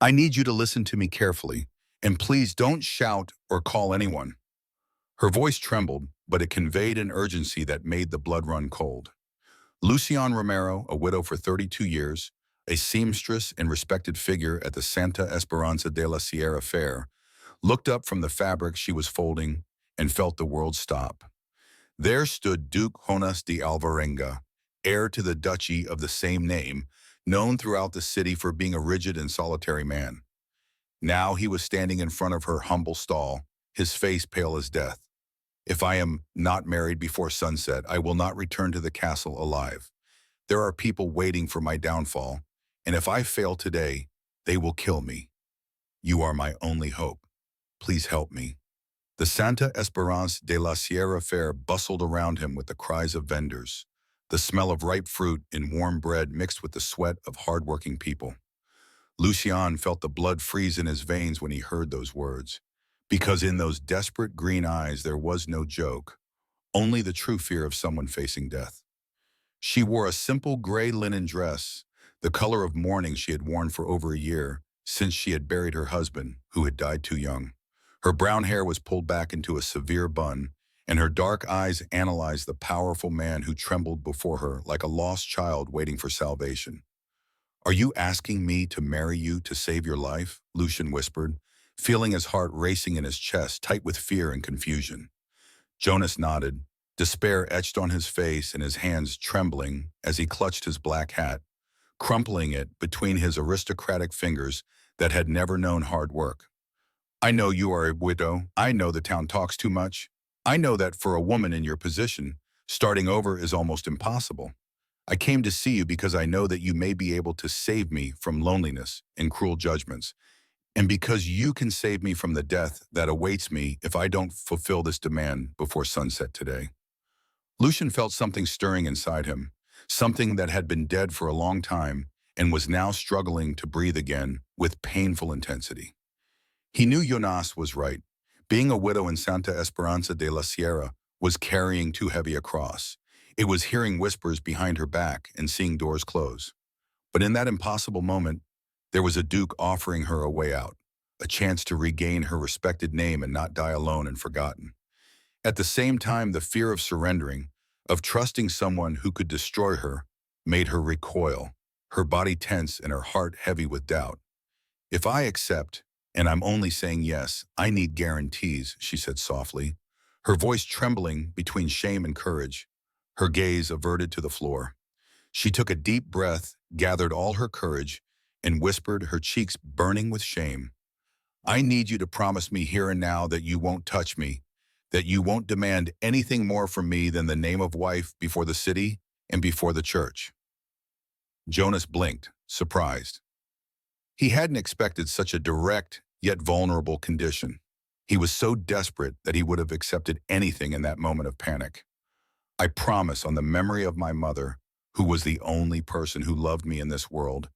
I need you to listen to me carefully, and please don't shout or call anyone." Her voice trembled, but it conveyed an urgency that made the blood run cold. Lucian Romero, a widow for 32 years, a seamstress and respected figure at the Santa Esperanza de la Sierra Fair, looked up from the fabric she was folding and felt the world stop. There stood Duke Jonas de Alvarenga, heir to the duchy of the same name, known throughout the city for being a rigid and solitary man. Now he was standing in front of her humble stall, his face pale as death. "If I am not married before sunset, I will not return to the castle alive. There are people waiting for my downfall, and if I fail today, they will kill me. You are my only hope. Please help me." The Santa Esperanza de la Sierra Fair bustled around him with the cries of vendors, the smell of ripe fruit and warm bread mixed with the sweat of hard-working people. Lucian felt the blood freeze in his veins when he heard those words, because in those desperate green eyes there was no joke, only the true fear of someone facing death. She wore a simple gray linen dress, the color of mourning she had worn for over a year, since she had buried her husband, who had died too young. Her brown hair was pulled back into a severe bun, and her dark eyes analyzed the powerful man who trembled before her like a lost child waiting for salvation. "Are you asking me to marry you to save your life?" Lucian whispered, feeling his heart racing in his chest, tight with fear and confusion. Jonas nodded, despair etched on his face and his hands trembling as he clutched his black hat, crumpling it between his aristocratic fingers that had never known hard work. "I know you are a widow. I know the town talks too much. I know that for a woman in your position, starting over is almost impossible. I came to see you because I know that you may be able to save me from loneliness and cruel judgments, and because you can save me from the death that awaits me if I don't fulfill this demand before sunset today." Lucian felt something stirring inside him, something that had been dead for a long time and was now struggling to breathe again with painful intensity. He knew Jonas was right. Being a widow in Santa Esperanza de la Sierra was carrying too heavy a cross. It was hearing whispers behind her back and seeing doors close. But in that impossible moment, there was a duke offering her a way out, a chance to regain her respected name and not die alone and forgotten. At the same time, the fear of surrendering, of trusting someone who could destroy her, made her recoil, her body tense and her heart heavy with doubt. "If I accept, and I'm only saying yes, I need guarantees," she said softly, her voice trembling between shame and courage, her gaze averted to the floor. She took a deep breath, gathered all her courage, and whispered, her cheeks burning with shame, "I need you to promise me here and now that you won't touch me, that you won't demand anything more from me than the name of wife before the city and before the church." Jonas blinked, surprised. He hadn't expected such a direct, yet vulnerable condition. He was so desperate that he would have accepted anything in that moment of panic. "I promise on the memory of my mother, who was the only person who loved me in this world,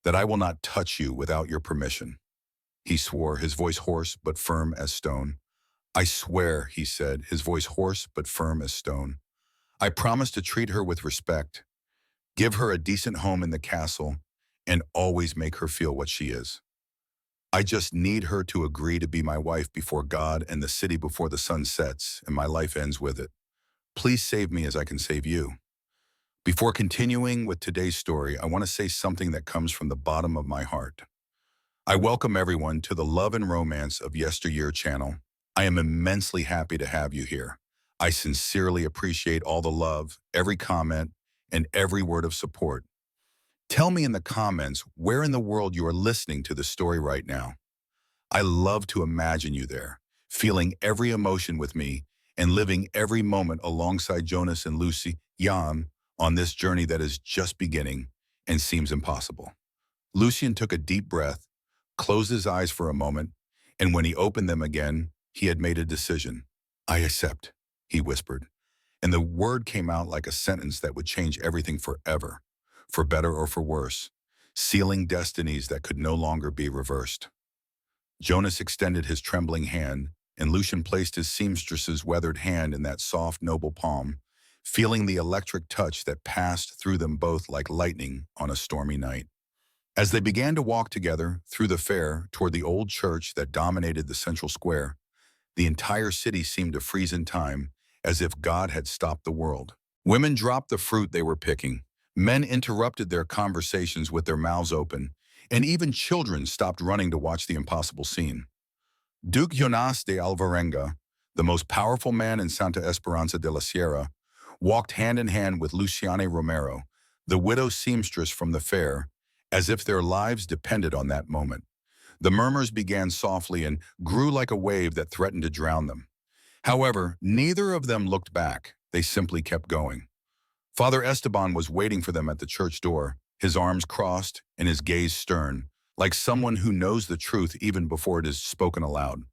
that I will not touch you without your permission." He swore, his voice hoarse but firm as stone. "I swear," he said, his voice hoarse but firm as stone. "I promise to treat her with respect, give her a decent home in the castle, and always make her feel what she is. I just need her to agree to be my wife before God and the city before the sun sets and my life ends with it. Please save me as I can save you." Before continuing with today's story, I want to say something that comes from the bottom of my heart. I welcome everyone to the Love and Romance of Yesteryear channel. I am immensely happy to have you here. I sincerely appreciate all the love, every comment, and every word of support. Tell me in the comments where in the world you are listening to the story right now. I love to imagine you there, feeling every emotion with me and living every moment alongside Jonas and Lucy Jan on this journey that is just beginning and seems impossible. Lucian took a deep breath, closed his eyes for a moment, and when he opened them again, he had made a decision. "I accept," he whispered, and the word came out like a sentence that would change everything forever, for better or for worse, sealing destinies that could no longer be reversed. Jonas extended his trembling hand, and Lucian placed his seamstress's weathered hand in that soft, noble palm, feeling the electric touch that passed through them both like lightning on a stormy night. As they began to walk together through the fair toward the old church that dominated the central square, the entire city seemed to freeze in time, as if God had stopped the world. Women dropped the fruit they were picking. Men interrupted their conversations with their mouths open, and even children stopped running to watch the impossible scene. Duke Jonas de Alvarenga, the most powerful man in Santa Esperanza de la Sierra, walked hand in hand with Luciane Romero, the widow seamstress from the fair, as if their lives depended on that moment. The murmurs began softly and grew like a wave that threatened to drown them. However, neither of them looked back. They simply kept going. Father Esteban was waiting for them at the church door, his arms crossed and his gaze stern, like someone who knows the truth even before it is spoken aloud.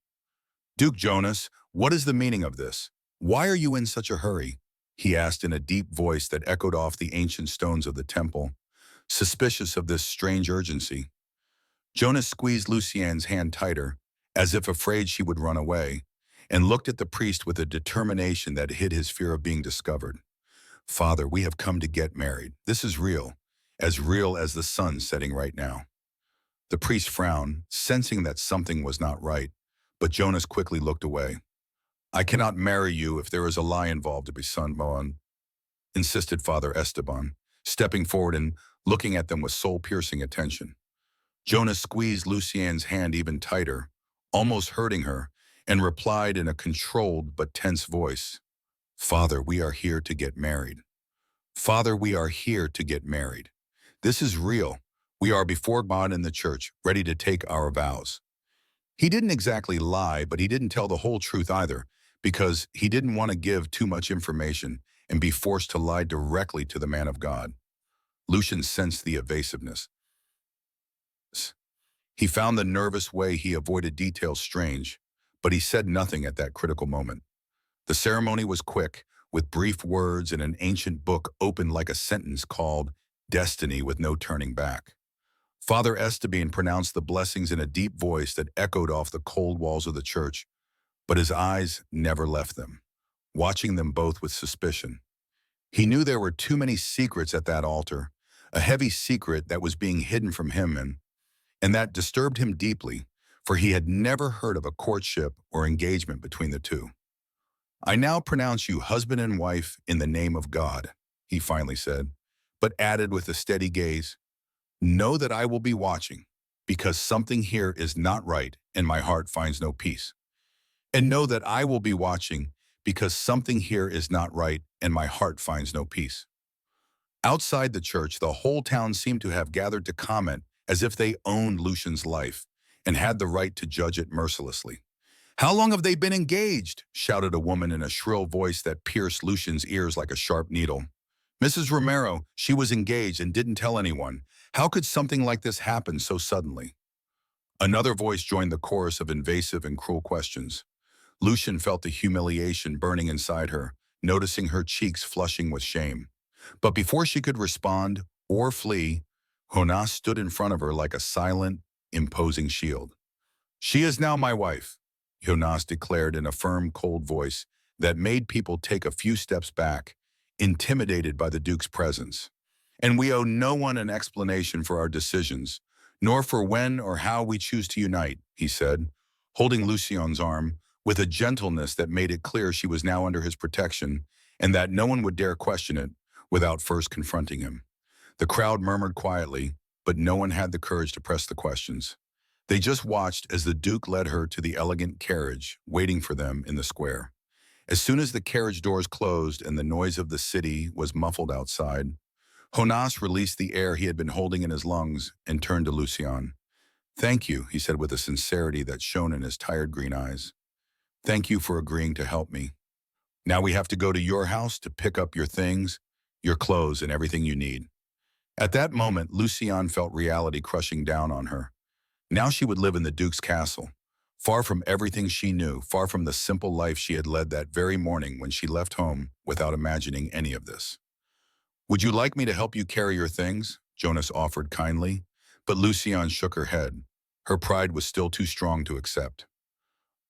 Duke Jonas, what is the meaning of this? Why are you in such a hurry? He asked in a deep voice that echoed off the ancient stones of the temple, suspicious of this strange urgency. Jonas squeezed Luciane's hand tighter, as if afraid she would run away, and looked at the priest with a determination that hid his fear of being discovered. Father, we have come to get married. This is real as the sun setting right now. The priest frowned, sensing that something was not right, but Jonas quickly looked away. I cannot marry you if there is a lie involved, Moan, insisted Father Esteban, stepping forward and looking at them with soul-piercing attention. Jonas squeezed Luciane's hand even tighter, almost hurting her, and replied in a controlled but tense voice, Father, we are here to get married. Father, we are here to get married. This is real. We are before God in the church, ready to take our vows. He didn't exactly lie, but he didn't tell the whole truth either, because he didn't want to give too much information and be forced to lie directly to the man of God. Lucian sensed the evasiveness. He found the nervous way he avoided details strange, but he said nothing at that critical moment. The ceremony was quick, with brief words and an ancient book opened like a sentence called Destiny with no turning back. Father Esteban pronounced the blessings in a deep voice that echoed off the cold walls of the church, but his eyes never left them, watching them both with suspicion. He knew there were too many secrets at that altar, a heavy secret that was being hidden from him, and that disturbed him deeply, for he had never heard of a courtship or engagement between the two. I now pronounce you husband and wife in the name of God, he finally said, but added with a steady gaze, know that I will be watching, because something here is not right and my heart finds no peace. And know that I will be watching, because something here is not right and my heart finds no peace. Outside the church, the whole town seemed to have gathered to comment as if they owned Lucian's life and had the right to judge it mercilessly. How long have they been engaged? Shouted a woman in a shrill voice that pierced Lucian's ears like a sharp needle. Mrs. Romero, she was engaged and didn't tell anyone. How could something like this happen so suddenly? Another voice joined the chorus of invasive and cruel questions. Lucian felt the humiliation burning inside her, noticing her cheeks flushing with shame. But before she could respond or flee, Jonas stood in front of her like a silent, imposing shield. She is now my wife, Jonas declared in a firm, cold voice that made people take a few steps back, intimidated by the Duke's presence. And we owe no one an explanation for our decisions, nor for when or how we choose to unite, he said, holding Luciane's arm with a gentleness that made it clear she was now under his protection and that no one would dare question it without first confronting him. The crowd murmured quietly, but no one had the courage to press the questions. They just watched as the Duke led her to the elegant carriage waiting for them in the square. As soon as the carriage doors closed and the noise of the city was muffled outside, Jonas released the air he had been holding in his lungs and turned to Luciane. Thank you, he said with a sincerity that shone in his tired green eyes. Thank you for agreeing to help me. Now we have to go to your house to pick up your things, your clothes, and everything you need. At that moment, Luciane felt reality crushing down on her. Now she would live in the Duke's castle, far from everything she knew, far from the simple life she had led that very morning when she left home without imagining any of this. Would you like me to help you carry your things? Jonas offered kindly, but Luciane shook her head. Her pride was still too strong to accept.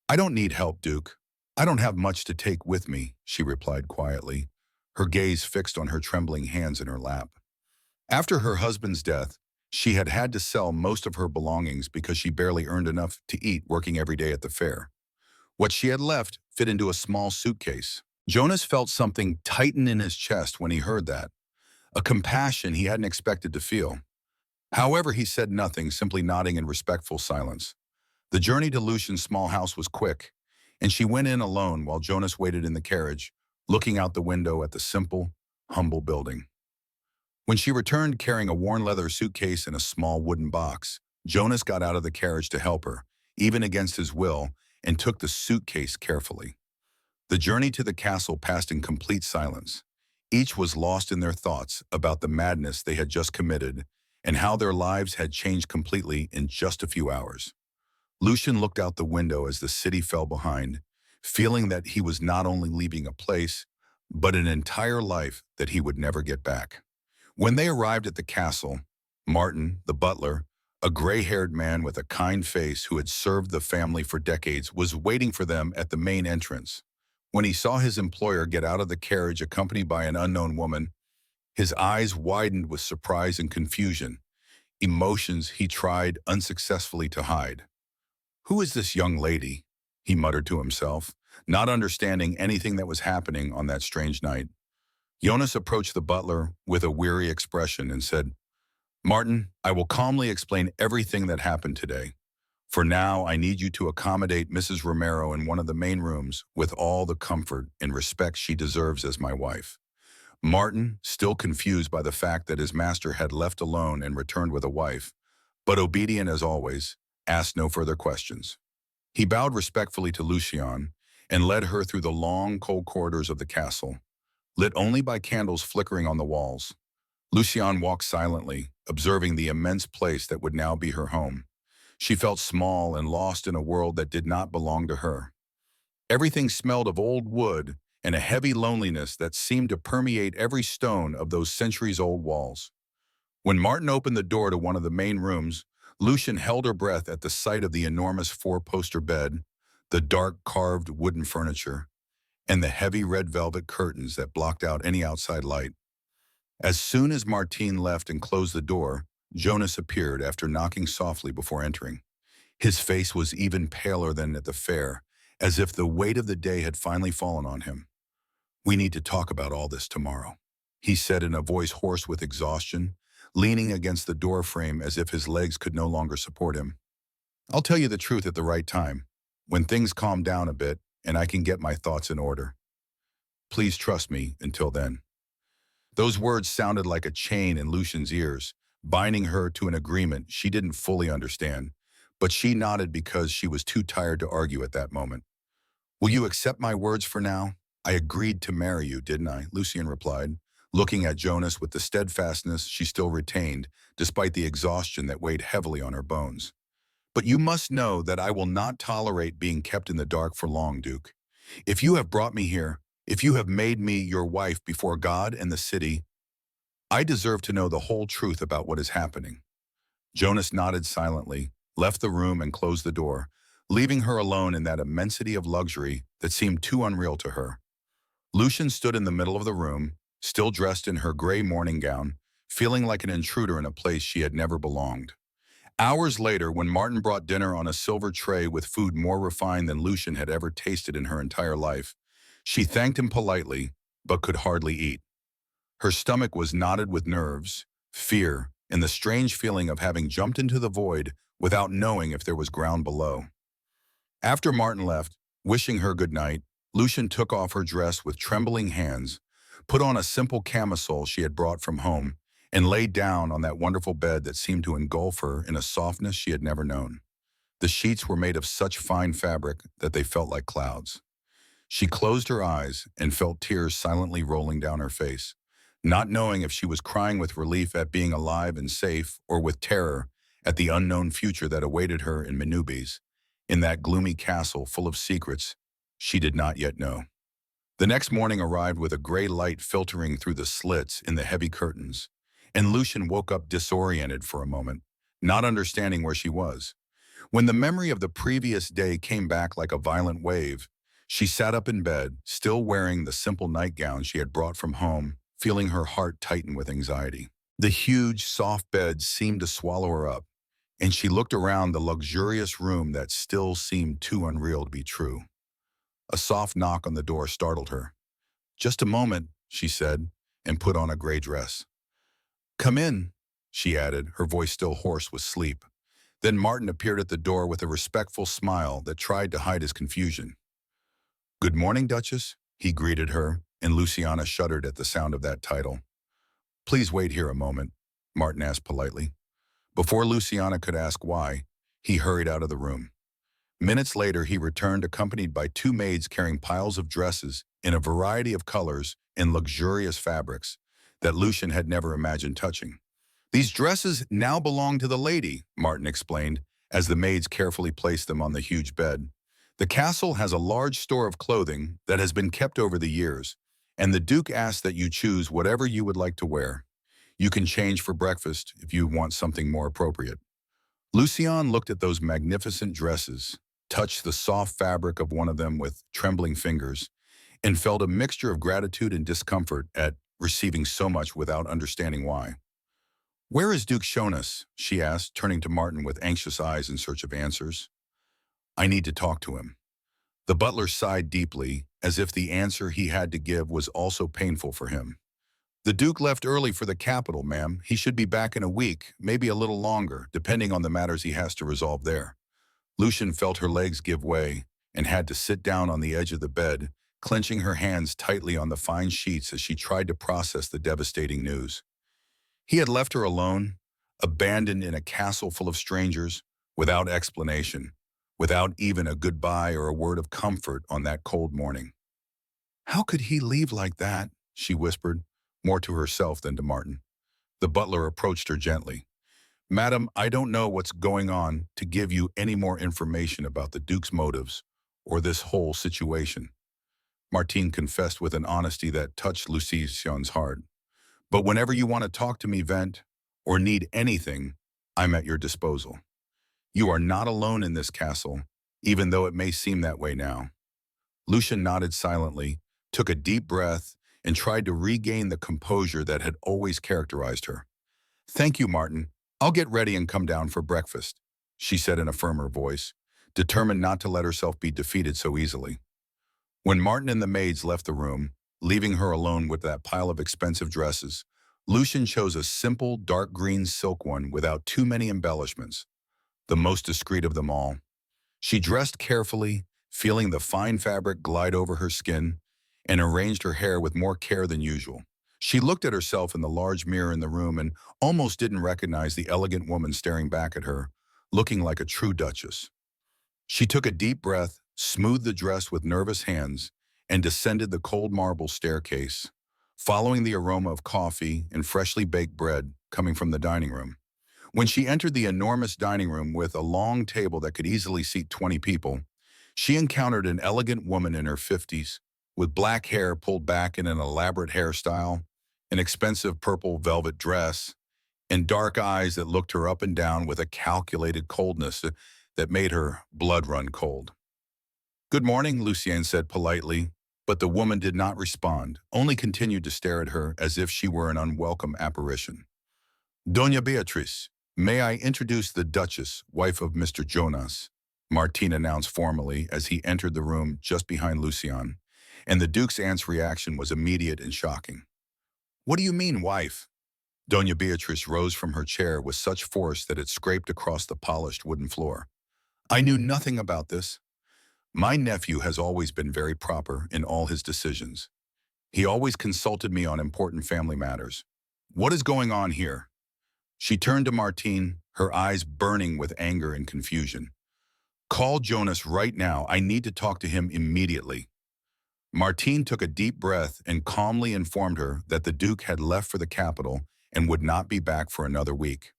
I don't need help, Duke. I don't have much to take with me, she replied quietly, her gaze fixed on her trembling hands in her lap. After her husband's death, She had had to sell most of her belongings because she barely earned enough to eat working every day at the fair. What she had left fit into a small suitcase. Jonas felt something tighten in his chest when he heard that, a compassion he hadn't expected to feel. However, he said nothing, simply nodding in respectful silence. The journey to Lucian's small house was quick, and she went in alone while Jonas waited in the carriage, looking out the window at the simple, humble building. When she returned carrying a worn leather suitcase and a small wooden box, Jonas got out of the carriage to help her, even against his will, and took the suitcase carefully. The journey to the castle passed in complete silence. Each was lost in their thoughts about the madness they had just committed and how their lives had changed completely in just a few hours. Lucian looked out the window as the city fell behind, feeling that he was not only leaving a place, but an entire life that he would never get back. When they arrived at the castle, Martin, the butler, a gray-haired man with a kind face who had served the family for decades, was waiting for them at the main entrance. When he saw his employer get out of the carriage accompanied by an unknown woman, his eyes widened with surprise and confusion, emotions he tried unsuccessfully to hide. "Who is this young lady?" he muttered to himself, not understanding anything that was happening on that strange night. Jonas approached the butler with a weary expression and said, "Martin, I will calmly explain everything that happened today. For now, I need you to accommodate Mrs. Romero in one of the main rooms with all the comfort and respect she deserves as my wife." Martin, still confused by the fact that his master had left alone and returned with a wife, but obedient as always, asked no further questions. He bowed respectfully to Lucian and led her through the long, cold corridors of the castle, lit only by candles flickering on the walls. Lucian walked silently, observing the immense place that would now be her home. She felt small and lost in a world that did not belong to her. Everything smelled of old wood and a heavy loneliness that seemed to permeate every stone of those centuries-old walls. When Martin opened the door to one of the main rooms, Lucian held her breath at the sight of the enormous four-poster bed, the dark carved wooden furniture, and the heavy red velvet curtains that blocked out any outside light. As soon as Martine left and closed the door, Jonas appeared after knocking softly before entering. His face was even paler than at the fair, as if the weight of the day had finally fallen on him. "We need to talk about all this tomorrow," he said in a voice hoarse with exhaustion, leaning against the door frame as if his legs could no longer support him. "I'll tell you the truth at the right time, when things calm down a bit and I can get my thoughts in order. Please trust me until then." Those words sounded like a chain in Lucian's ears, binding her to an agreement she didn't fully understand, but she nodded because she was too tired to argue at that moment. "Will you accept my words for now? I agreed to marry you, didn't I?" Lucian replied, looking at Jonas with the steadfastness she still retained, despite the exhaustion that weighed heavily on her bones. "But you must know that I will not tolerate being kept in the dark for long, Duke. If you have brought me here, if you have made me your wife before God and the city, I deserve to know the whole truth about what is happening." Jonas nodded silently, left the room and closed the door, leaving her alone in that immensity of luxury that seemed too unreal to her. Lucian stood in the middle of the room, still dressed in her gray morning gown, feeling like an intruder in a place she had never belonged. Hours later, when Martin brought dinner on a silver tray with food more refined than Lucian had ever tasted in her entire life, she thanked him politely, but could hardly eat. Her stomach was knotted with nerves, fear, and the strange feeling of having jumped into the void without knowing if there was ground below. After Martin left, wishing her good night, Lucian took off her dress with trembling hands, put on a simple camisole she had brought from home, and lay down on that wonderful bed that seemed to engulf her in a softness she had never known. The sheets were made of such fine fabric that they felt like clouds. She closed her eyes and felt tears silently rolling down her face, not knowing if she was crying with relief at being alive and safe or with terror at the unknown future that awaited her in Menubis, in that gloomy castle full of secrets she did not yet know. The next morning arrived with a gray light filtering through the slits in the heavy curtains, and Lucian woke up disoriented for a moment, not understanding where she was. When the memory of the previous day came back like a violent wave, she sat up in bed, still wearing the simple nightgown she had brought from home, feeling her heart tighten with anxiety. The huge, soft bed seemed to swallow her up, and she looked around the luxurious room that still seemed too unreal to be true. A soft knock on the door startled her. "Just a moment," she said, and put on a gray dress. "Come in," she added, her voice still hoarse with sleep. Then Martin appeared at the door with a respectful smile that tried to hide his confusion. "Good morning, Duchess," he greeted her, and Luciana shuddered at the sound of that title. "Please wait here a moment," Martin asked politely. Before Luciana could ask why, he hurried out of the room. Minutes later, he returned accompanied by two maids carrying piles of dresses in a variety of colors and luxurious fabrics that Lucian had never imagined touching. "These dresses now belong to the lady," Martin explained, as the maids carefully placed them on the huge bed. "The castle has a large store of clothing that has been kept over the years, and the Duke asked that you choose whatever you would like to wear. You can change for breakfast if you want something more appropriate." Lucien looked at those magnificent dresses, touched the soft fabric of one of them with trembling fingers, and felt a mixture of gratitude and discomfort at receiving so much without understanding why. "Where is Duke Jonas?" she asked, turning to Martin with anxious eyes in search of answers. "I need to talk to him." The butler sighed deeply, as if the answer he had to give was also painful for him. "The Duke left early for the capital, ma'am. He should be back in a week, maybe a little longer, depending on the matters he has to resolve there." Lucian felt her legs give way and had to sit down on the edge of the bed, clenching her hands tightly on the fine sheets as she tried to process the devastating news. He had left her alone, abandoned in a castle full of strangers, without explanation, without even a goodbye or a word of comfort on that cold morning. "How could he leave like that?" she whispered, more to herself than to Martin. The butler approached her gently. "Madam, I don't know what's going on to give you any more information about the Duke's motives or this whole situation," Martine confessed with an honesty that touched Lucien's heart. "But whenever you want to talk to me, vent, or need anything, I'm at your disposal. You are not alone in this castle, even though it may seem that way now." Lucian nodded silently, took a deep breath, and tried to regain the composure that had always characterized her. "Thank you, Martin. I'll get ready and come down for breakfast," she said in a firmer voice, determined not to let herself be defeated so easily. When Martin and the maids left the room, leaving her alone with that pile of expensive dresses, Lucian chose a simple, dark green silk one without too many embellishments, the most discreet of them all. She dressed carefully, feeling the fine fabric glide over her skin, and arranged her hair with more care than usual. She looked at herself in the large mirror in the room and almost didn't recognize the elegant woman staring back at her, looking like a true duchess. She took a deep breath, smoothed the dress with nervous hands, and descended the cold marble staircase, following the aroma of coffee and freshly baked bread coming from the dining room. When she entered the enormous dining room with a long table that could easily seat 20 people, she encountered an elegant woman in her 50s, with black hair pulled back in an elaborate hairstyle, an expensive purple velvet dress, and dark eyes that looked her up and down with a calculated coldness that made her blood run cold. "Good morning," Lucien said politely, but the woman did not respond, only continued to stare at her as if she were an unwelcome apparition. "Doña Beatriz, may I introduce the Duchess, wife of Mr. Jonas," Martin announced formally as he entered the room just behind Lucien, and the Duke's aunt's reaction was immediate and shocking. "What do you mean, wife?" Doña Beatriz rose from her chair with such force that it scraped across the polished wooden floor. "I knew nothing about this. My nephew has always been very proper in all his decisions. He always consulted me on important family matters. What is going on here?" She turned to Martine, her eyes burning with anger and confusion. "Call Jonas right now. I need to talk to him immediately." Martine took a deep breath and calmly informed her that the Duke had left for the capital and would not be back for another week.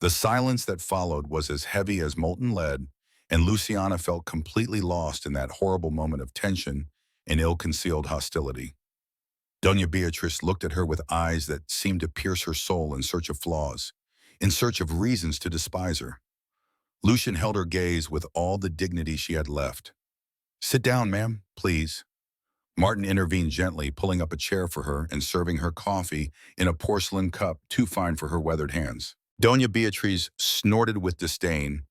The silence that followed was as heavy as molten lead, and Luciana felt completely lost in that horrible moment of tension and ill-concealed hostility. Doña Beatriz looked at her with eyes that seemed to pierce her soul in search of flaws, in search of reasons to despise her. Lucian held her gaze with all the dignity she had left. "Sit down, ma'am, please." Martin intervened gently, pulling up a chair for her and serving her coffee in a porcelain cup too fine for her weathered hands. Doña Beatriz snorted with disdain,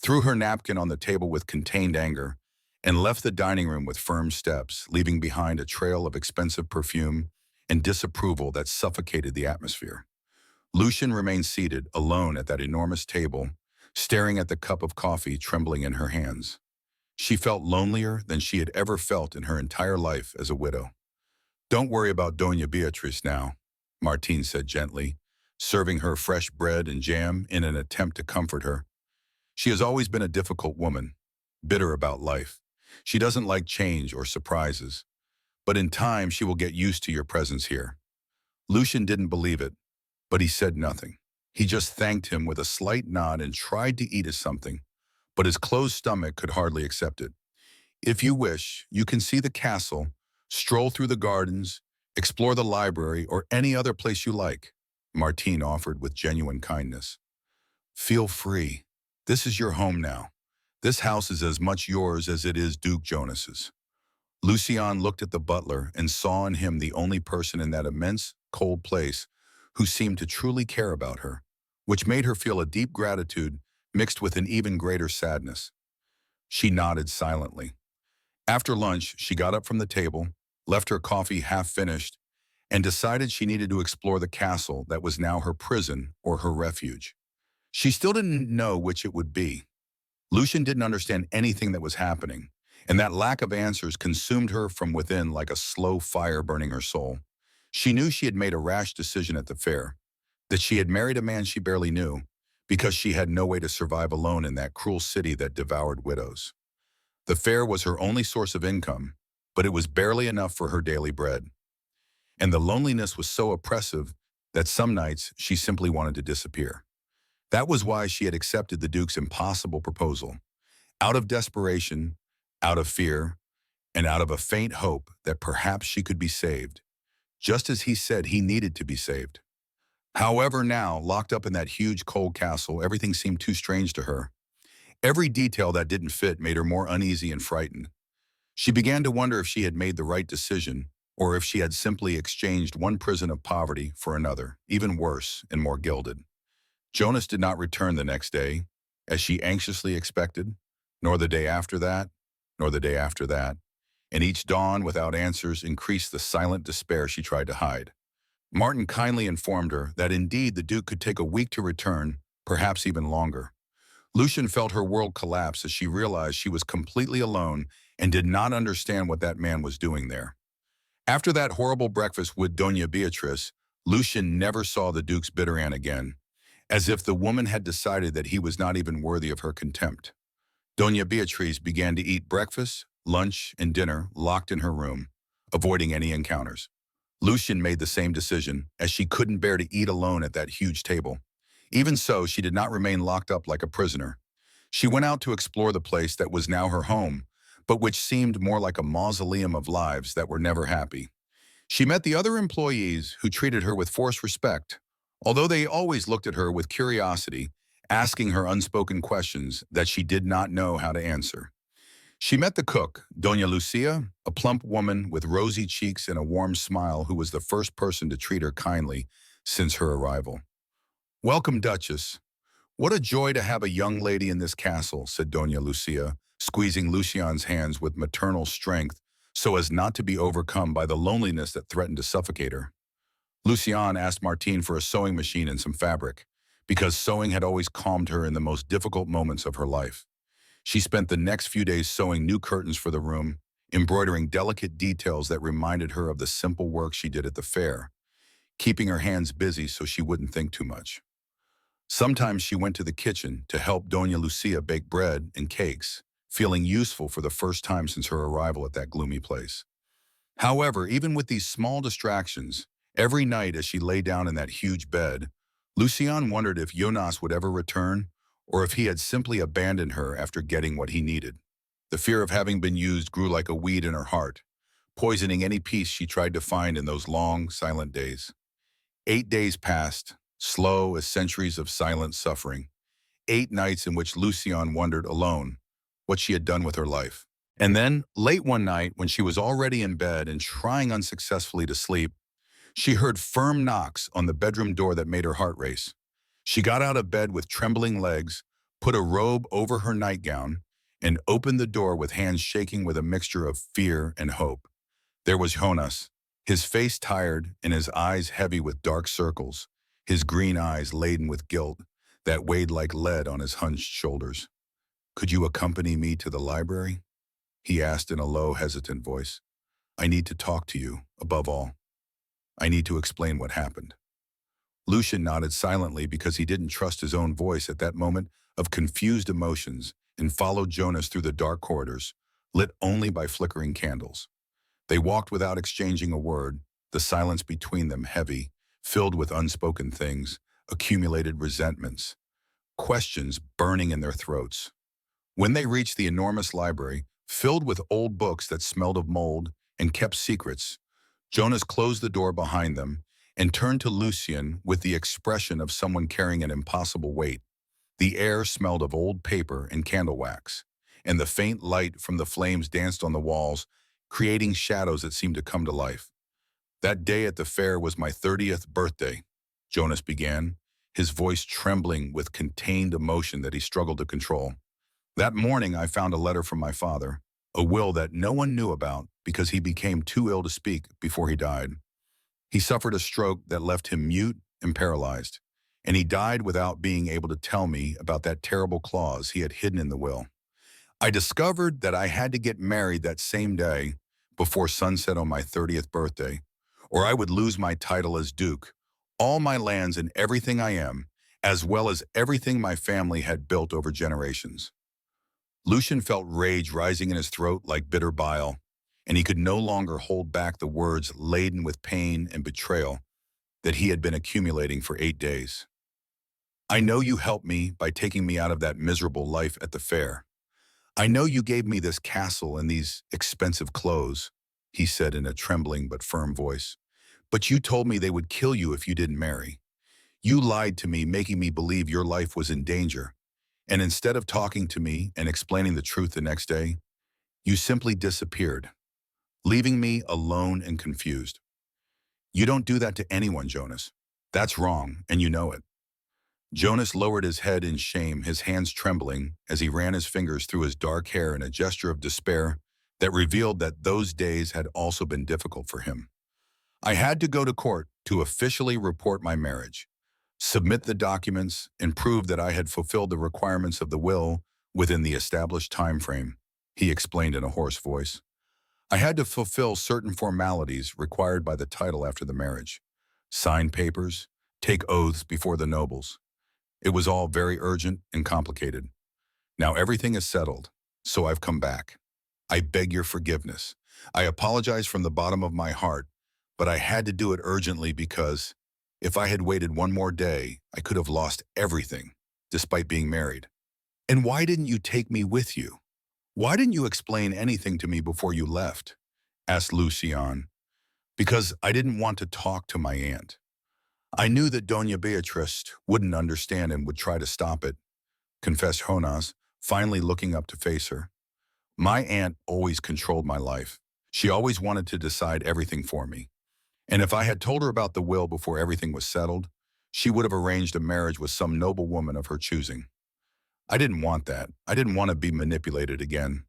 threw her napkin on the table with contained anger, and left the dining room with firm steps, leaving behind a trail of expensive perfume and disapproval that suffocated the atmosphere. Lucian remained seated, alone at that enormous table, staring at the cup of coffee trembling in her hands. She felt lonelier than she had ever felt in her entire life as a widow. "Don't worry about Doña Beatriz now," Martín said gently, serving her fresh bread and jam in an attempt to comfort her. "She has always been a difficult woman, bitter about life. She doesn't like change or surprises, but in time she will get used to your presence here." Lucian didn't believe it, but he said nothing. He just thanked him with a slight nod and tried to eat his something, but his closed stomach could hardly accept it. "If you wish, you can see the castle, stroll through the gardens, explore the library, or any other place you like," Martín offered with genuine kindness. "Feel free. This is your home now. This house is as much yours as it is Duke Jonas's." Lucian looked at the butler and saw in him the only person in that immense, cold place who seemed to truly care about her, which made her feel a deep gratitude mixed with an even greater sadness. She nodded silently. After lunch, she got up from the table, left her coffee half finished, and decided she needed to explore the castle that was now her prison or her refuge. She still didn't know which it would be. Lucian didn't understand anything that was happening, and that lack of answers consumed her from within like a slow fire burning her soul. She knew she had made a rash decision at the fair, that she had married a man she barely knew, because she had no way to survive alone in that cruel city that devoured widows. The fair was her only source of income, but it was barely enough for her daily bread. And the loneliness was so oppressive that some nights she simply wanted to disappear. That was why she had accepted the Duke's impossible proposal, out of desperation, out of fear, and out of a faint hope that perhaps she could be saved, just as he said he needed to be saved. However, now, locked up in that huge cold castle, everything seemed too strange to her. Every detail that didn't fit made her more uneasy and frightened. She began to wonder if she had made the right decision, or if she had simply exchanged one prison of poverty for another, even worse and more gilded. Jonas did not return the next day, as she anxiously expected, nor the day after that, nor the day after that, and each dawn without answers increased the silent despair she tried to hide. Martin kindly informed her that indeed the Duke could take a week to return, perhaps even longer. Lucian felt her world collapse as she realized she was completely alone and did not understand what that man was doing there. After that horrible breakfast with Doña Beatriz, Lucian never saw the Duke's bitter aunt again, as if the woman had decided that he was not even worthy of her contempt. Doña Beatriz began to eat breakfast, lunch, and dinner locked in her room, avoiding any encounters. Lucian made the same decision, as she couldn't bear to eat alone at that huge table. Even so, she did not remain locked up like a prisoner. She went out to explore the place that was now her home, but which seemed more like a mausoleum of lives that were never happy. She met the other employees who treated her with forced respect, although they always looked at her with curiosity, asking her unspoken questions that she did not know how to answer. She met the cook, Doña Lucia, a plump woman with rosy cheeks and a warm smile who was the first person to treat her kindly since her arrival. "Welcome, Duchess. What a joy to have a young lady in this castle," said Doña Lucia, squeezing Lucian's hands with maternal strength so as not to be overcome by the loneliness that threatened to suffocate her. Lucian asked Martín for a sewing machine and some fabric, because sewing had always calmed her in the most difficult moments of her life. She spent the next few days sewing new curtains for the room, embroidering delicate details that reminded her of the simple work she did at the fair, keeping her hands busy so she wouldn't think too much. Sometimes she went to the kitchen to help Doña Lucia bake bread and cakes, feeling useful for the first time since her arrival at that gloomy place. However, even with these small distractions, every night as she lay down in that huge bed, Lucian wondered if Jonas would ever return, or if he had simply abandoned her after getting what he needed. The fear of having been used grew like a weed in her heart, poisoning any peace she tried to find in those long, silent days. 8 days passed, slow as centuries of silent suffering. 8 nights in which Lucian wondered alone what she had done with her life. And then, late one night, when she was already in bed and trying unsuccessfully to sleep, she heard firm knocks on the bedroom door that made her heart race. She got out of bed with trembling legs, put a robe over her nightgown, and opened the door with hands shaking with a mixture of fear and hope. There was Jonas, his face tired and his eyes heavy with dark circles, his green eyes laden with guilt that weighed like lead on his hunched shoulders. "Could you accompany me to the library?" he asked in a low, hesitant voice. "I need to talk to you, above all. I need to explain what happened." Lucian nodded silently because he didn't trust his own voice at that moment of confused emotions and followed Jonas through the dark corridors, lit only by flickering candles. They walked without exchanging a word, the silence between them heavy, filled with unspoken things, accumulated resentments, questions burning in their throats. When they reached the enormous library, filled with old books that smelled of mold and kept secrets, Jonas closed the door behind them and turned to Lucian with the expression of someone carrying an impossible weight. The air smelled of old paper and candle wax, and the faint light from the flames danced on the walls, creating shadows that seemed to come to life. "That day at the fair was my 30th birthday," Jonas began, his voice trembling with contained emotion that he struggled to control. "That morning I found a letter from my father, a will that no one knew about because he became too ill to speak before he died. He suffered a stroke that left him mute and paralyzed, and he died without being able to tell me about that terrible clause he had hidden in the will. I discovered that I had to get married that same day before sunset on my 30th birthday, or I would lose my title as Duke, all my lands and everything I am, as well as everything my family had built over generations." Lucian felt rage rising in his throat like bitter bile, and he could no longer hold back the words laden with pain and betrayal that he had been accumulating for 8 days. "I know you helped me by taking me out of that miserable life at the fair. I know you gave me this castle and these expensive clothes," he said in a trembling but firm voice. "But you told me they would kill you if you didn't marry. You lied to me, making me believe your life was in danger. And instead of talking to me and explaining the truth the next day, you simply disappeared, leaving me alone and confused. You don't do that to anyone, Jonas. That's wrong, and you know it." Jonas lowered his head in shame, his hands trembling as he ran his fingers through his dark hair in a gesture of despair that revealed that those days had also been difficult for him. "I had to go to court to officially report my marriage, submit the documents, and prove that I had fulfilled the requirements of the will within the established time frame," he explained in a hoarse voice. "I had to fulfill certain formalities required by the title after the marriage, sign papers, take oaths before the nobles. It was all very urgent and complicated. Now everything is settled, so I've come back. I beg your forgiveness. I apologize from the bottom of my heart, but I had to do it urgently because if I had waited one more day, I could have lost everything, despite being married." "And why didn't you take me with you? Why didn't you explain anything to me before you left?" asked Lucian. "Because I didn't want to talk to my aunt. I knew that Doña Beatriz wouldn't understand and would try to stop it," confessed Jonas, finally looking up to face her. "My aunt always controlled my life. She always wanted to decide everything for me. And if I had told her about the will before everything was settled, she would have arranged a marriage with some noble woman of her choosing. I didn't want that. I didn't want to be manipulated again.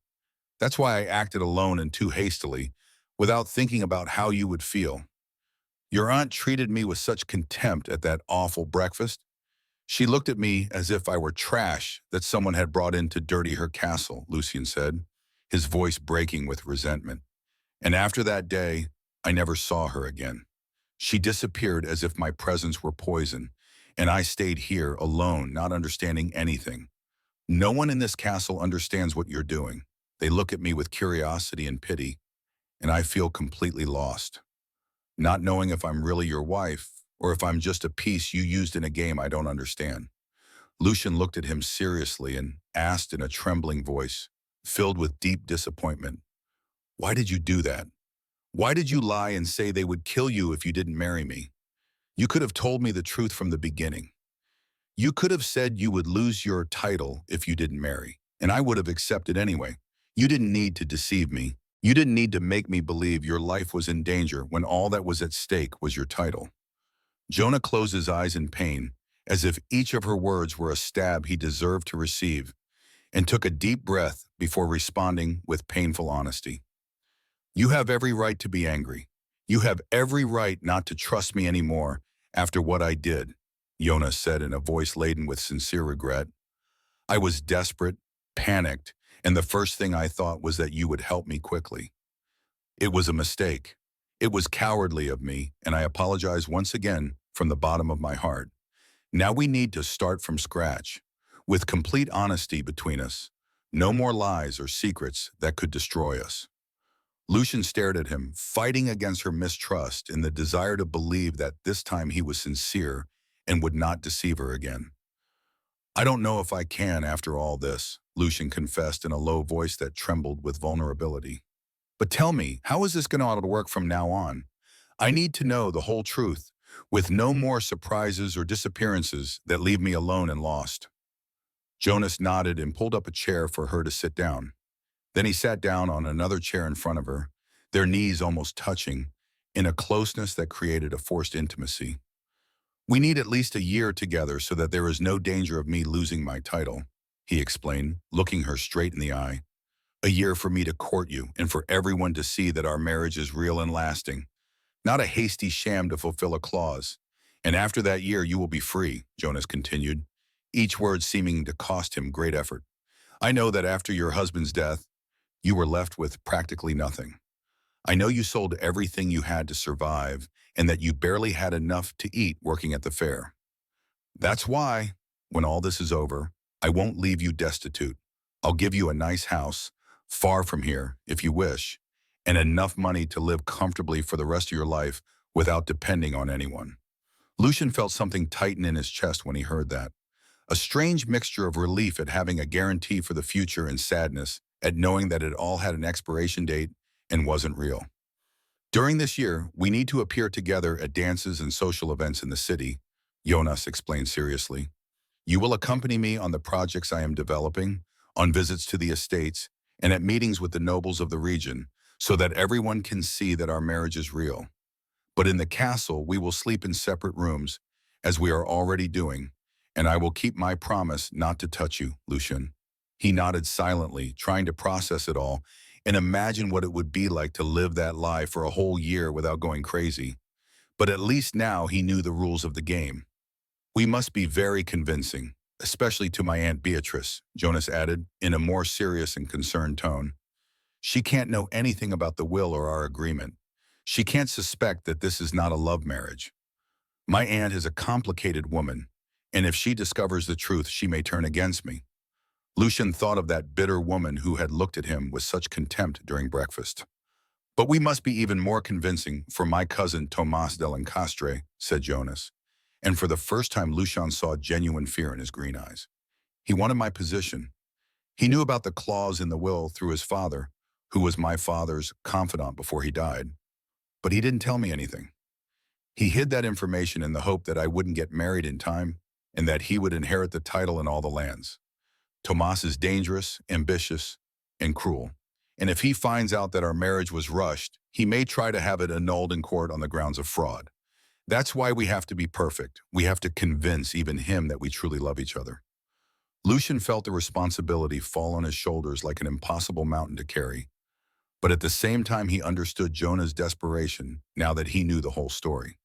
That's why I acted alone and too hastily, without thinking about how you would feel. Your aunt treated me with such contempt at that awful breakfast. She looked at me as if I were trash that someone had brought in to dirty her castle," Lucian said, his voice breaking with resentment. "And after that day, I never saw her again. She disappeared as if my presence were poison, and I stayed here alone, not understanding anything. No one in this castle understands what you're doing. They look at me with curiosity and pity, and I feel completely lost, not knowing if I'm really your wife or if I'm just a piece you used in a game I don't understand." Lucian looked at him seriously and asked in a trembling voice, filled with deep disappointment, "Why did you do that? Why did you lie and say they would kill you if you didn't marry me? You could have told me the truth from the beginning. You could have said you would lose your title if you didn't marry, and I would have accepted anyway. You didn't need to deceive me. You didn't need to make me believe your life was in danger when all that was at stake was your title. Jonah closed his eyes in pain, as if each of her words were a stab he deserved to receive, and took a deep breath before responding with painful honesty. You have every right to be angry. You have every right not to trust me anymore after what I did, Jonas said in a voice laden with sincere regret. I was desperate, panicked, and the first thing I thought was that you would help me quickly. It was a mistake. It was cowardly of me, and I apologize once again from the bottom of my heart. Now we need to start from scratch, with complete honesty between us. No more lies or secrets that could destroy us. Lucian stared at him, fighting against her mistrust in the desire to believe that this time he was sincere and would not deceive her again. I don't know if I can after all this, Lucian confessed in a low voice that trembled with vulnerability. But tell me, how is this going to work from now on? I need to know the whole truth, with no more surprises or disappearances that leave me alone and lost. Jonas nodded and pulled up a chair for her to sit down. Then he sat down on another chair in front of her, their knees almost touching, in a closeness that created a forced intimacy. We need at least a year together so that there is no danger of me losing my title, he explained, looking her straight in the eye. A year for me to court you and for everyone to see that our marriage is real and lasting, not a hasty sham to fulfill a clause. And after that year, you will be free, Jonas continued, each word seeming to cost him great effort. I know that after your husband's death, you were left with practically nothing. I know you sold everything you had to survive and that you barely had enough to eat working at the fair. That's why, when all this is over, I won't leave you destitute. I'll give you a nice house, far from here, if you wish, and enough money to live comfortably for the rest of your life without depending on anyone. Lucian felt something tighten in his chest when he heard that. A strange mixture of relief at having a guarantee for the future and sadness at knowing that it all had an expiration date and wasn't real. During this year, we need to appear together at dances and social events in the city, Jonas explained seriously. You will accompany me on the projects I am developing, on visits to the estates, and at meetings with the nobles of the region, so that everyone can see that our marriage is real. But in the castle, we will sleep in separate rooms, as we are already doing, and I will keep my promise not to touch you, Lucian. He nodded silently, trying to process it all, and imagine what it would be like to live that lie for a whole year without going crazy. But at least now he knew the rules of the game. We must be very convincing, especially to my Aunt Beatrice, Jonas added, in a more serious and concerned tone. She can't know anything about the will or our agreement. She can't suspect that this is not a love marriage. My aunt is a complicated woman, and if she discovers the truth, she may turn against me. Lucian thought of that bitter woman who had looked at him with such contempt during breakfast. But we must be even more convincing for my cousin Tomas de Lancastre, said Jonas. And for the first time, Lucian saw genuine fear in his green eyes. He wanted my position. He knew about the clause in the will through his father, who was my father's confidant before he died. But he didn't tell me anything. He hid that information in the hope that I wouldn't get married in time and that he would inherit the title and all the lands. Tomas is dangerous, ambitious, and cruel. And if he finds out that our marriage was rushed, he may try to have it annulled in court on the grounds of fraud. That's why we have to be perfect. We have to convince even him that we truly love each other. Lucian felt the responsibility fall on his shoulders like an impossible mountain to carry. But at the same time, he understood Jonah's desperation now that he knew the whole story.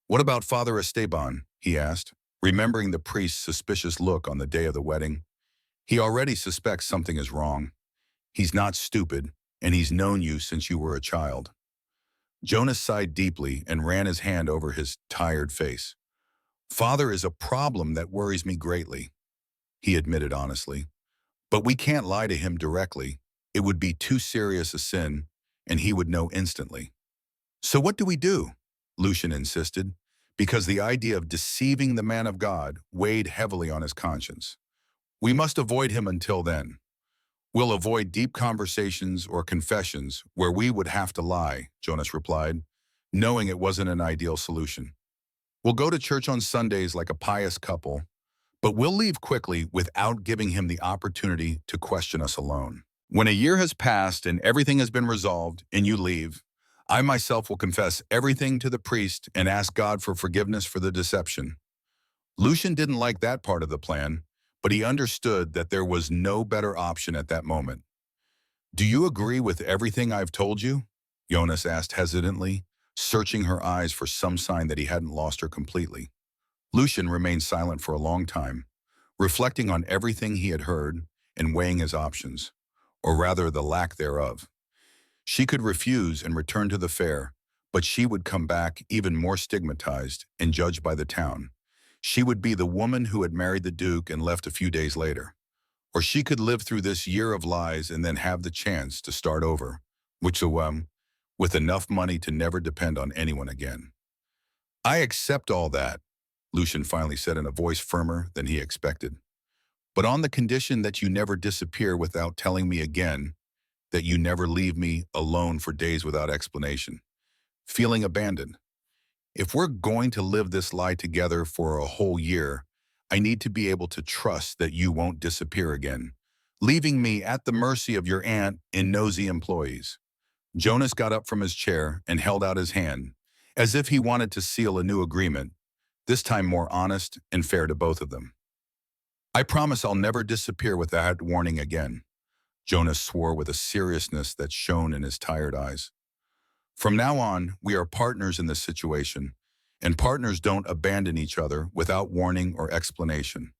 What about Father Esteban? He asked, remembering the priest's suspicious look on the day of the wedding. He already suspects something is wrong. He's not stupid, and he's known you since you were a child. Jonas sighed deeply and ran his hand over his tired face. Father is a problem that worries me greatly, he admitted honestly. But we can't lie to him directly. It would be too serious a sin, and he would know instantly. So what do we do? Lucian insisted, because the idea of deceiving the man of God weighed heavily on his conscience. We must avoid him until then. We'll avoid deep conversations or confessions where we would have to lie, Jonas replied, knowing it wasn't an ideal solution. We'll go to church on Sundays like a pious couple, but we'll leave quickly without giving him the opportunity to question us alone. When a year has passed and everything has been resolved and you leave, I myself will confess everything to the priest and ask God for forgiveness for the deception. Lucian didn't like that part of the plan, but he understood that there was no better option at that moment. Do you agree with everything I've told you? Jonas asked hesitantly, searching her eyes for some sign that he hadn't lost her completely. Lucian remained silent for a long time, reflecting on everything he had heard and weighing his options, or rather the lack thereof. She could refuse and return to the fair, but she would come back even more stigmatized and judged by the town. She would be the woman who had married the Duke and left a few days later. Or she could live through this year of lies and then have the chance to start over, which with enough money to never depend on anyone again. I accept all that, Lucian finally said in a voice firmer than he expected. But on the condition that you never disappear without telling me again, that you never leave me alone for days without explanation, feeling abandoned. If we're going to live this lie together for a whole year, I need to be able to trust that you won't disappear again, leaving me at the mercy of your aunt and nosy employees. Jonas got up from his chair and held out his hand, as if he wanted to seal a new agreement, this time more honest and fair to both of them. I promise I'll never disappear without warning again, Jonas swore with a seriousness that shone in his tired eyes. From now on, we are partners in this situation, and partners don't abandon each other without warning or explanation.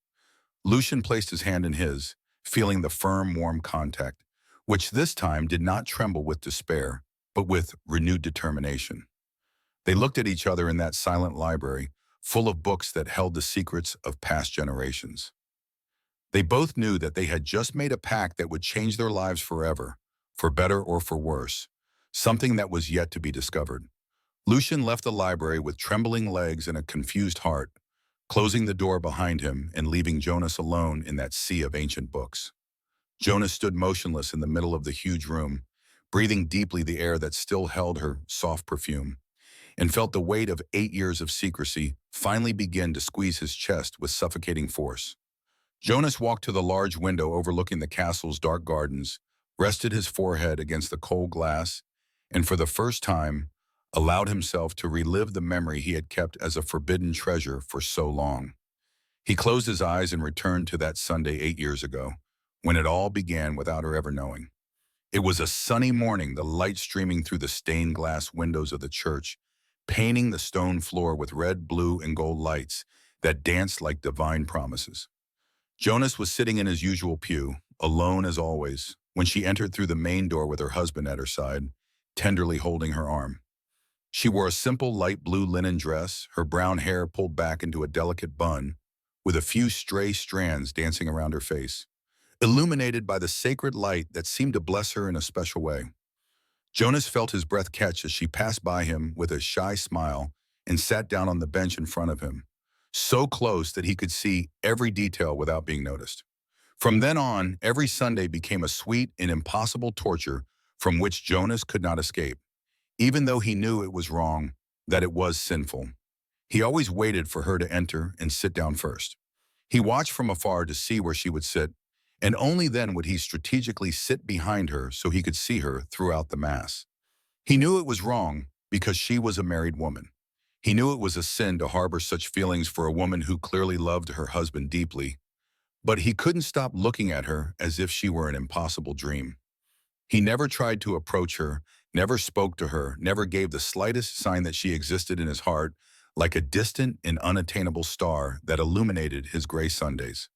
Lucian placed his hand in his, feeling the firm, warm contact, which this time did not tremble with despair, but with renewed determination. They looked at each other in that silent library, full of books that held the secrets of past generations. They both knew that they had just made a pact that would change their lives forever, for better or for worse, something that was yet to be discovered. Lucian left the library with trembling legs and a confused heart, closing the door behind him and leaving Jonas alone in that sea of ancient books. Jonas stood motionless in the middle of the huge room, breathing deeply the air that still held her soft perfume, and felt the weight of 8 years of secrecy finally begin to squeeze his chest with suffocating force. Jonas walked to the large window overlooking the castle's dark gardens, rested his forehead against the cold glass, and for the first time, allowed himself to relive the memory he had kept as a forbidden treasure for so long. He closed his eyes and returned to that Sunday 8 years ago, when it all began without her ever knowing. It was a sunny morning, the light streaming through the stained glass windows of the church, painting the stone floor with red, blue, and gold lights that danced like divine promises. Jonas was sitting in his usual pew, alone as always, when she entered through the main door with her husband at her side, tenderly holding her arm. She wore a simple light blue linen dress, her brown hair pulled back into a delicate bun, with a few stray strands dancing around her face, illuminated by the sacred light that seemed to bless her in a special way. Jonas felt his breath catch as she passed by him with a shy smile and sat down on the bench in front of him, so close that he could see every detail without being noticed. From then on, every Sunday became a sweet and impossible torture from which Jonas could not escape, even though he knew it was wrong, that it was sinful. He always waited for her to enter and sit down first. He watched from afar to see where she would sit, and only then would he strategically sit behind her so he could see her throughout the Mass. He knew it was wrong because she was a married woman. He knew it was a sin to harbor such feelings for a woman who clearly loved her husband deeply, but he couldn't stop looking at her as if she were an impossible dream. He never tried to approach her, never spoke to her, never gave the slightest sign that she existed in his heart, like a distant and unattainable star that illuminated his gray Sundays.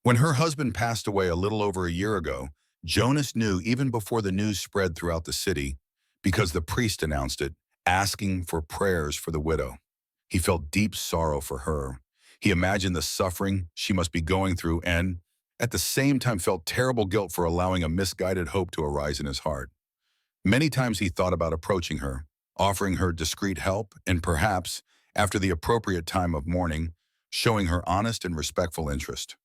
When her husband passed away a little over a year ago, Jonas knew even before the news spread throughout the city, because the priest announced it, asking for prayers for the widow. He felt deep sorrow for her. He imagined the suffering she must be going through and, at the same time, felt terrible guilt for allowing a misguided hope to arise in his heart. Many times he thought about approaching her, offering her discreet help, and perhaps, after the appropriate time of mourning, showing her honest and respectful interest.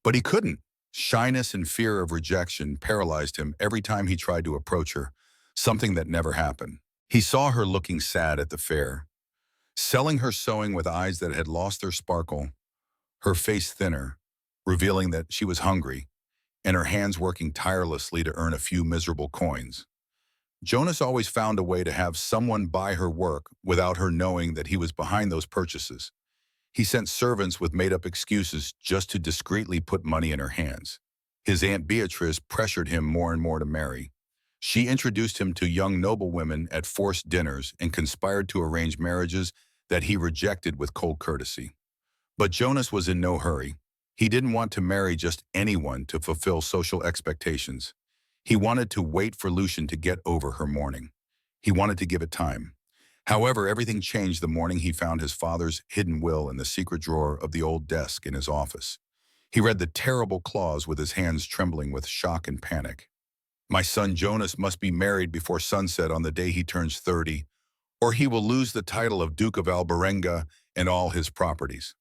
But he couldn't. Shyness and fear of rejection paralyzed him every time he tried to approach her, something that never happened. He saw her looking sad at the fair, selling her sewing with eyes that had lost their sparkle, her face thinner, revealing that she was hungry, and her hands working tirelessly to earn a few miserable coins. Jonas always found a way to have someone buy her work without her knowing that he was behind those purchases. He sent servants with made-up excuses just to discreetly put money in her hands. His Aunt Beatrice pressured him more and more to marry. She introduced him to young noblewomen at forced dinners and conspired to arrange marriages that he rejected with cold courtesy. But Jonas was in no hurry. He didn't want to marry just anyone to fulfill social expectations. He wanted to wait for Lucian to get over her mourning. He wanted to give it time. However, everything changed the morning he found his father's hidden will in the secret drawer of the old desk in his office. He read the terrible clause with his hands trembling with shock and panic. My son Jonas must be married before sunset on the day he turns 30, or he will lose the title of Duke of Alberenga and all his properties.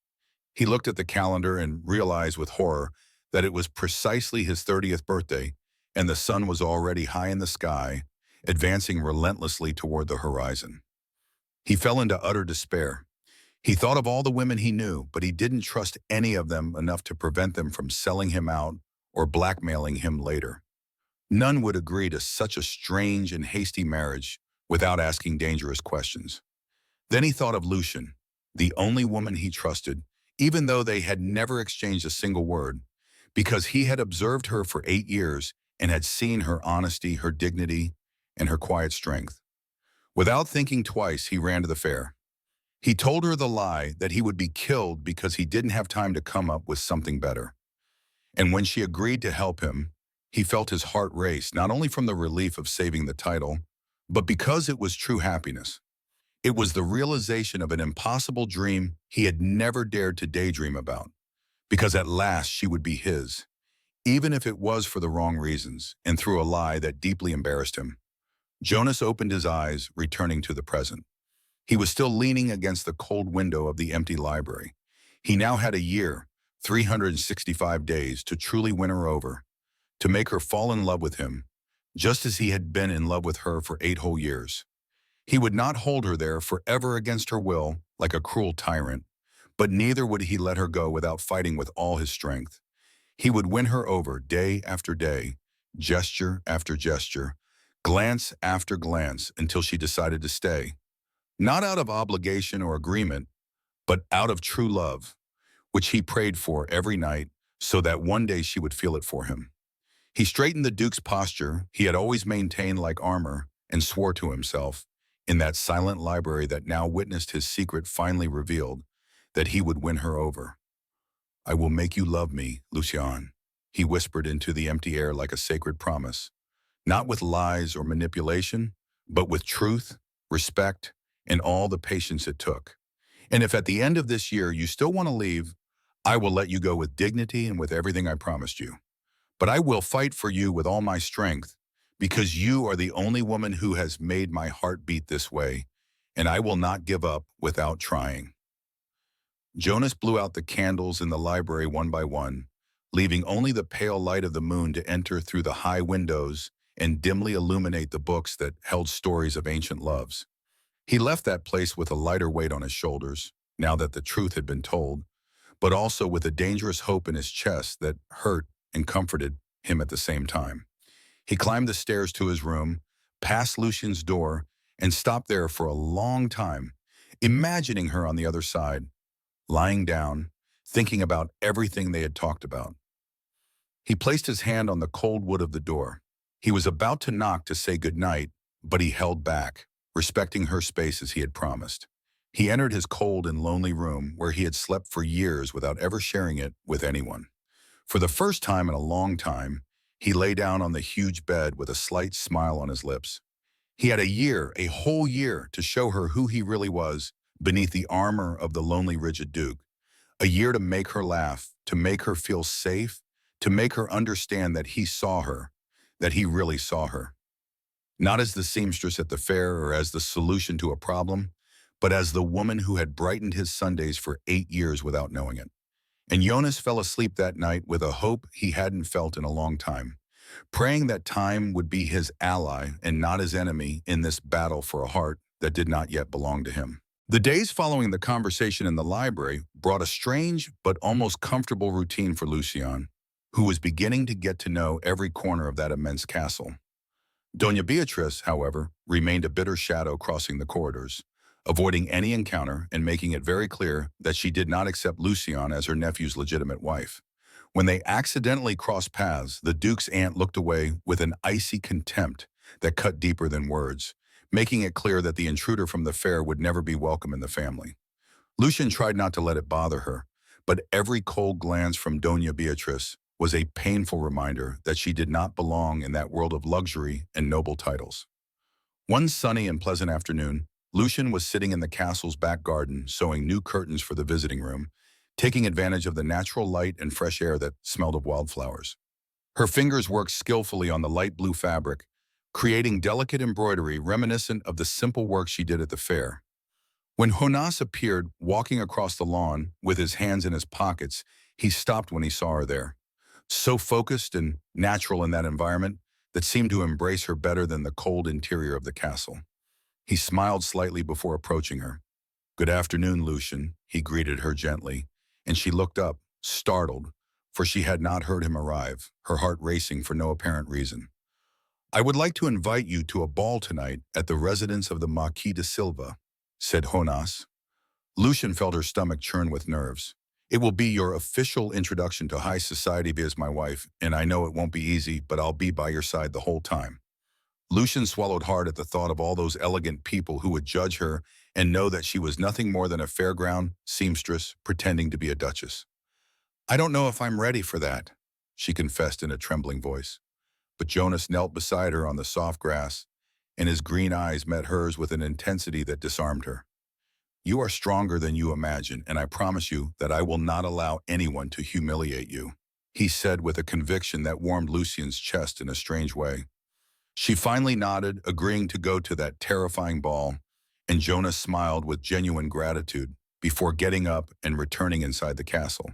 He looked at the calendar and realized with horror that it was precisely his 30th birthday, and the sun was already high in the sky, advancing relentlessly toward the horizon. He fell into utter despair. He thought of all the women he knew, but he didn't trust any of them enough to prevent them from selling him out or blackmailing him later. None would agree to such a strange and hasty marriage without asking dangerous questions. Then he thought of Lucian, the only woman he trusted, even though they had never exchanged a single word, because he had observed her for 8 years and had seen her honesty, her dignity, and her quiet strength. Without thinking twice, he ran to the fair. He told her the lie that he would be killed because he didn't have time to come up with something better. And when she agreed to help him, he felt his heart race, not only from the relief of saving the title, but because it was true happiness. It was the realization of an impossible dream he had never dared to daydream about, because at last she would be his, even if it was for the wrong reasons and through a lie that deeply embarrassed him. Jonas opened his eyes, returning to the present. He was still leaning against the cold window of the empty library. He now had a year, 365 days, to truly win her over, to make her fall in love with him, just as he had been in love with her for 8 whole years. He would not hold her there forever against her will, like a cruel tyrant, but neither would he let her go without fighting with all his strength. He would win her over day after day, gesture after gesture, glance after glance, until she decided to stay. Not out of obligation or agreement, but out of true love, which he prayed for every night so that one day she would feel it for him. He straightened the Duke's posture he had always maintained like armor and swore to himself, in that silent library that now witnessed his secret finally revealed, that he would win her over. I will make you love me, Lucian, he whispered into the empty air like a sacred promise, not with lies or manipulation, but with truth, respect, and all the patience it took. And if at the end of this year you still want to leave, I will let you go with dignity and with everything I promised you. But I will fight for you with all my strength, because you are the only woman who has made my heart beat this way, and I will not give up without trying. Jonas blew out the candles in the library one by one, leaving only the pale light of the moon to enter through the high windows and dimly illuminate the books that held stories of ancient loves. He left that place with a lighter weight on his shoulders, now that the truth had been told, but also with a dangerous hope in his chest that hurt and comforted him at the same time. He climbed the stairs to his room, passed Lucian's door, and stopped there for a long time, imagining her on the other side, lying down, thinking about everything they had talked about. He placed his hand on the cold wood of the door. He was about to knock to say goodnight, but he held back, respecting her space as he had promised. He entered his cold and lonely room where he had slept for years without ever sharing it with anyone. For the first time in a long time, he lay down on the huge bed with a slight smile on his lips. He had a year, a whole year, to show her who he really was beneath the armor of the lonely, rigid Duke. A year to make her laugh, to make her feel safe, to make her understand that he saw her, that he really saw her. Not as the seamstress at the fair or as the solution to a problem, but as the woman who had brightened his Sundays for 8 years without knowing it. And Jonas fell asleep that night with a hope he hadn't felt in a long time, praying that time would be his ally and not his enemy in this battle for a heart that did not yet belong to him. The days following the conversation in the library brought a strange but almost comfortable routine for Lucian. who was beginning to get to know every corner of that immense castle. Doña Beatriz, however, remained a bitter shadow crossing the corridors, avoiding any encounter and making it very clear that she did not accept Lucian as her nephew's legitimate wife. When they accidentally crossed paths, the Duke's aunt looked away with an icy contempt that cut deeper than words, making it clear that the intruder from the fair would never be welcome in the family. Lucian tried not to let it bother her, but every cold glance from Doña Beatriz was a painful reminder that she did not belong in that world of luxury and noble titles. One sunny and pleasant afternoon, Lucian was sitting in the castle's back garden sewing new curtains for the visiting room, taking advantage of the natural light and fresh air that smelled of wildflowers. Her fingers worked skillfully on the light blue fabric, creating delicate embroidery reminiscent of the simple work she did at the fair. When Jonas appeared, walking across the lawn with his hands in his pockets, he stopped when he saw her there. So focused and natural in that environment that seemed to embrace her better than the cold interior of the castle. He smiled slightly before approaching her. "Good afternoon, Lucian," he greeted her gently, and she looked up, startled, for she had not heard him arrive, her heart racing for no apparent reason. "I would like to invite you to a ball tonight at the residence of the Marquis de Silva," said Jonas. Lucian felt her stomach churn with nerves. "It will be your official introduction to high society as my wife, and I know it won't be easy, but I'll be by your side the whole time." Lucian swallowed hard at the thought of all those elegant people who would judge her and know that she was nothing more than a fairground seamstress pretending to be a duchess. "I don't know if I'm ready for that," she confessed in a trembling voice. But Jonas knelt beside her on the soft grass, and his green eyes met hers with an intensity that disarmed her. "You are stronger than you imagine, and I promise you that I will not allow anyone to humiliate you," he said with a conviction that warmed Lucian's chest in a strange way. She finally nodded, agreeing to go to that terrifying ball, and Jonas smiled with genuine gratitude before getting up and returning inside the castle.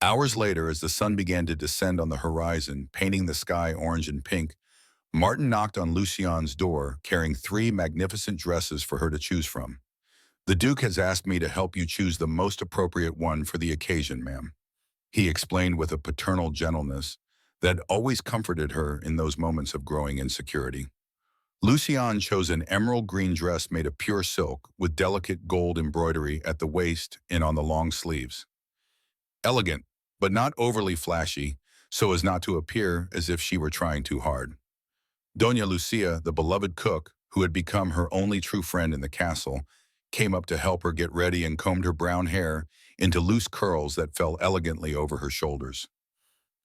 Hours later, as the sun began to descend on the horizon, painting the sky orange and pink, Martin knocked on Lucian's door, carrying 3 magnificent dresses for her to choose from. "The Duke has asked me to help you choose the most appropriate one for the occasion, ma'am," he explained with a paternal gentleness that always comforted her in those moments of growing insecurity. Lucian chose an emerald green dress made of pure silk with delicate gold embroidery at the waist and on the long sleeves. Elegant, but not overly flashy, so as not to appear as if she were trying too hard. Doña Lucia, the beloved cook, who had become her only true friend in the castle, came up to help her get ready and combed her brown hair into loose curls that fell elegantly over her shoulders.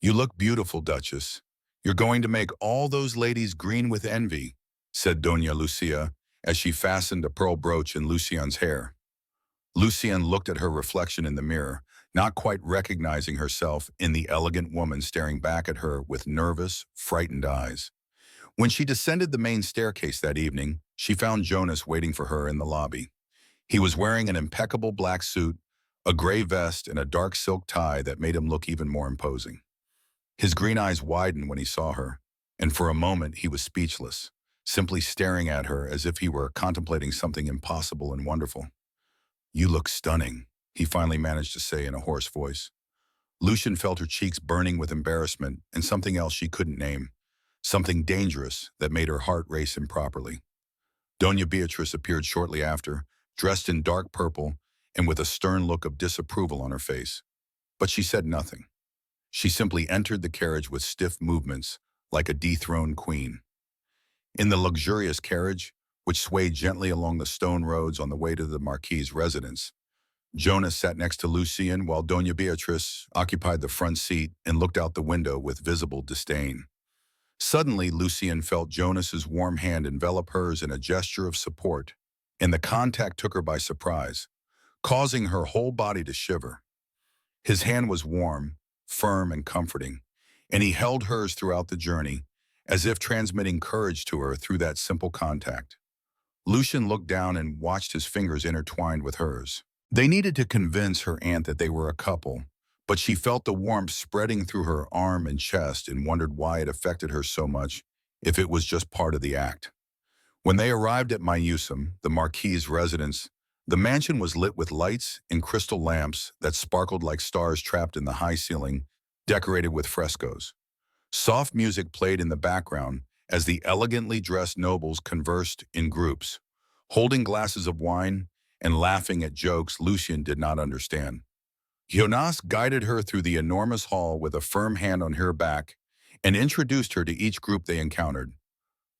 "You look beautiful, Duchess. You're going to make all those ladies green with envy," said Doña Lucia as she fastened a pearl brooch in Lucian's hair. Lucian looked at her reflection in the mirror, not quite recognizing herself in the elegant woman staring back at her with nervous, frightened eyes. When she descended the main staircase that evening, she found Jonas waiting for her in the lobby. He was wearing an impeccable black suit, a gray vest, and a dark silk tie that made him look even more imposing. His green eyes widened when he saw her, and for a moment he was speechless, simply staring at her as if he were contemplating something impossible and wonderful. "You look stunning," he finally managed to say in a hoarse voice. Lucian felt her cheeks burning with embarrassment and something else she couldn't name, something dangerous that made her heart race improperly. Doña Beatriz appeared shortly after, dressed in dark purple and with a stern look of disapproval on her face. But she said nothing. She simply entered the carriage with stiff movements, like a dethroned queen. In the luxurious carriage, which swayed gently along the stone roads on the way to the Marquis's residence, Jonas sat next to Lucian while Doña Beatriz occupied the front seat and looked out the window with visible disdain. Suddenly, Lucian felt Jonas's warm hand envelop hers in a gesture of support, and the contact took her by surprise, causing her whole body to shiver. His hand was warm, firm, and comforting, and he held hers throughout the journey, as if transmitting courage to her through that simple contact. Lucian looked down and watched his fingers intertwined with hers. They needed to convince her aunt that they were a couple, but she felt the warmth spreading through her arm and chest and wondered why it affected her so much, if it was just part of the act. When they arrived at Mayusum, the Marquis's residence, the mansion was lit with lights and crystal lamps that sparkled like stars trapped in the high ceiling, decorated with frescoes. Soft music played in the background as the elegantly dressed nobles conversed in groups, holding glasses of wine and laughing at jokes Lucian did not understand. Jonas guided her through the enormous hall with a firm hand on her back and introduced her to each group they encountered.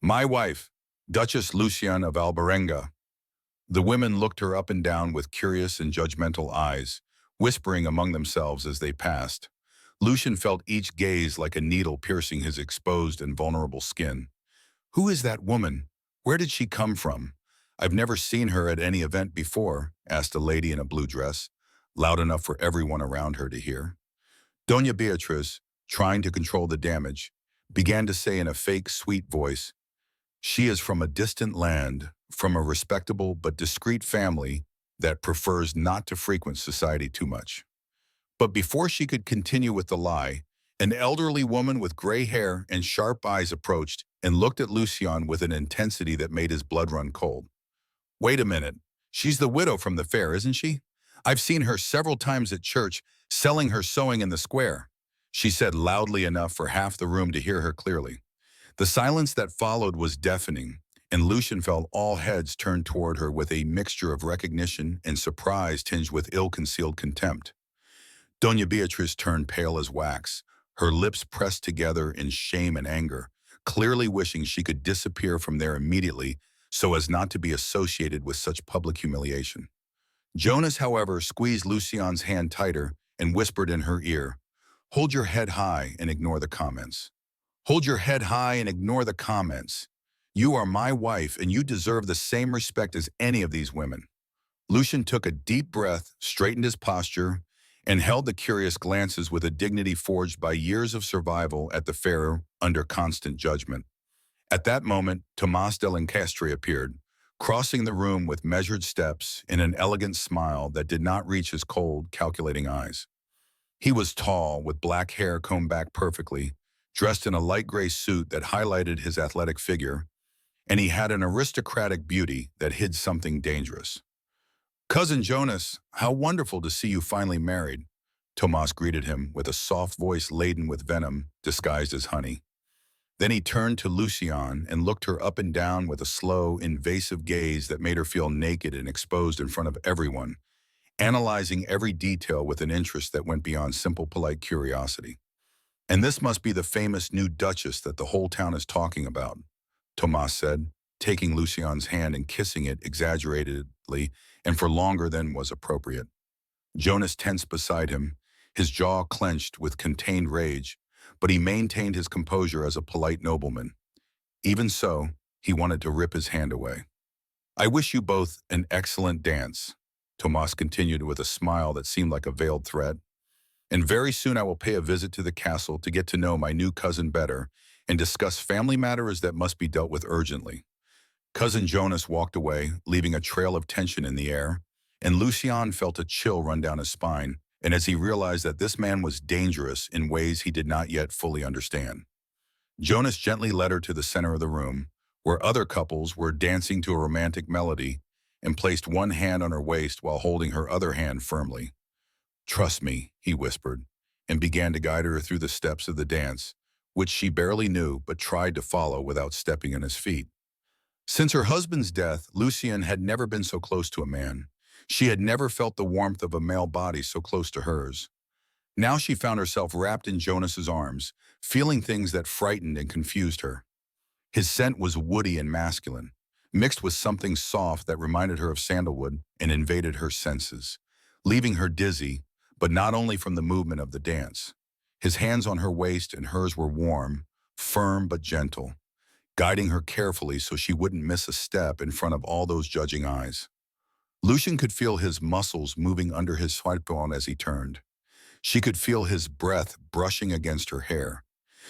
My wife, Duchess Lucian of Alberenga. The women looked her up and down with curious and judgmental eyes, whispering among themselves as they passed. Lucian felt each gaze like a needle piercing his exposed and vulnerable skin. Who is that woman? Where did she come from? I've never seen her at any event before, asked a lady in a blue dress, loud enough for everyone around her to hear. Doña Beatriz, trying to control the damage, began to say in a fake, sweet voice, she is from a distant land, from a respectable but discreet family that prefers not to frequent society too much. But before she could continue with the lie, an elderly woman with gray hair and sharp eyes approached and looked at Lucian with an intensity that made his blood run cold. Wait a minute. She's the widow from the fair, isn't she? I've seen her several times at church, selling her sewing in the square, she said loudly enough for half the room to hear her clearly. The silence that followed was deafening, and Lucian felt all heads turned toward her with a mixture of recognition and surprise tinged with ill-concealed contempt. Doña Beatriz turned pale as wax, her lips pressed together in shame and anger, clearly wishing she could disappear from there immediately so as not to be associated with such public humiliation. Jonas, however, squeezed Lucian's hand tighter and whispered in her ear, hold your head high and ignore the comments. Hold your head high and ignore the comments. You are my wife and you deserve the same respect as any of these women. Lucian took a deep breath, straightened his posture, and held the curious glances with a dignity forged by years of survival at the fair under constant judgment. At that moment, Tomás de Lencastre appeared, crossing the room with measured steps and an elegant smile that did not reach his cold, calculating eyes. He was tall, with black hair combed back perfectly, dressed in a light gray suit that highlighted his athletic figure, and he had an aristocratic beauty that hid something dangerous. Cousin Jonas, how wonderful to see you finally married, Tomás greeted him with a soft voice laden with venom disguised as honey. Then he turned to Lucian and looked her up and down with a slow, invasive gaze that made her feel naked and exposed in front of everyone, analyzing every detail with an interest that went beyond simple polite curiosity. And this must be the famous new Duchess that the whole town is talking about, Tomás said, taking Lucian's hand and kissing it exaggeratedly and for longer than was appropriate. Jonas tensed beside him, his jaw clenched with contained rage, but he maintained his composure as a polite nobleman. Even so, he wanted to rip his hand away. I wish you both an excellent dance, Tomás continued with a smile that seemed like a veiled threat. And very soon I will pay a visit to the castle to get to know my new cousin better and discuss family matters that must be dealt with urgently. Cousin Jonas walked away, leaving a trail of tension in the air, and Lucian felt a chill run down his spine, and as he realized that this man was dangerous in ways he did not yet fully understand. Jonas gently led her to the center of the room, where other couples were dancing to a romantic melody, and placed one hand on her waist while holding her other hand firmly. Trust me, he whispered, and began to guide her through the steps of the dance, which she barely knew but tried to follow without stepping on his feet. Since her husband's death, Lucian had never been so close to a man. She had never felt the warmth of a male body so close to hers. Now she found herself wrapped in Jonas's arms, feeling things that frightened and confused her. His scent was woody and masculine, mixed with something soft that reminded her of sandalwood and invaded her senses, leaving her dizzy, but not only from the movement of the dance. His hands on her waist and hers were warm, firm but gentle, guiding her carefully so she wouldn't miss a step in front of all those judging eyes. Lucian could feel his muscles moving under his sweatband as he turned. She could feel his breath brushing against her hair.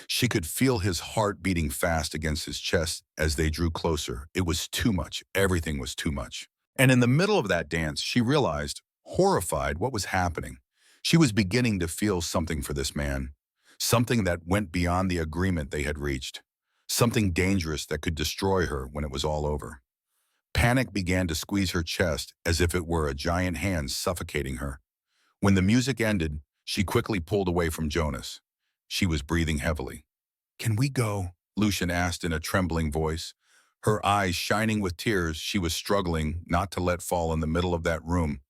She could feel his heart beating fast against his chest as they drew closer. It was too much. Everything was too much. And in the middle of that dance, she realized, horrified, what was happening. She was beginning to feel something for this man, something that went beyond the agreement they had reached, something dangerous that could destroy her when it was all over. Panic began to squeeze her chest as if it were a giant hand suffocating her. When the music ended, she quickly pulled away from Jonas. She was breathing heavily. "Can we go?" Lucian asked in a trembling voice. Her eyes shining with tears, she was struggling not to let fall in the middle of that room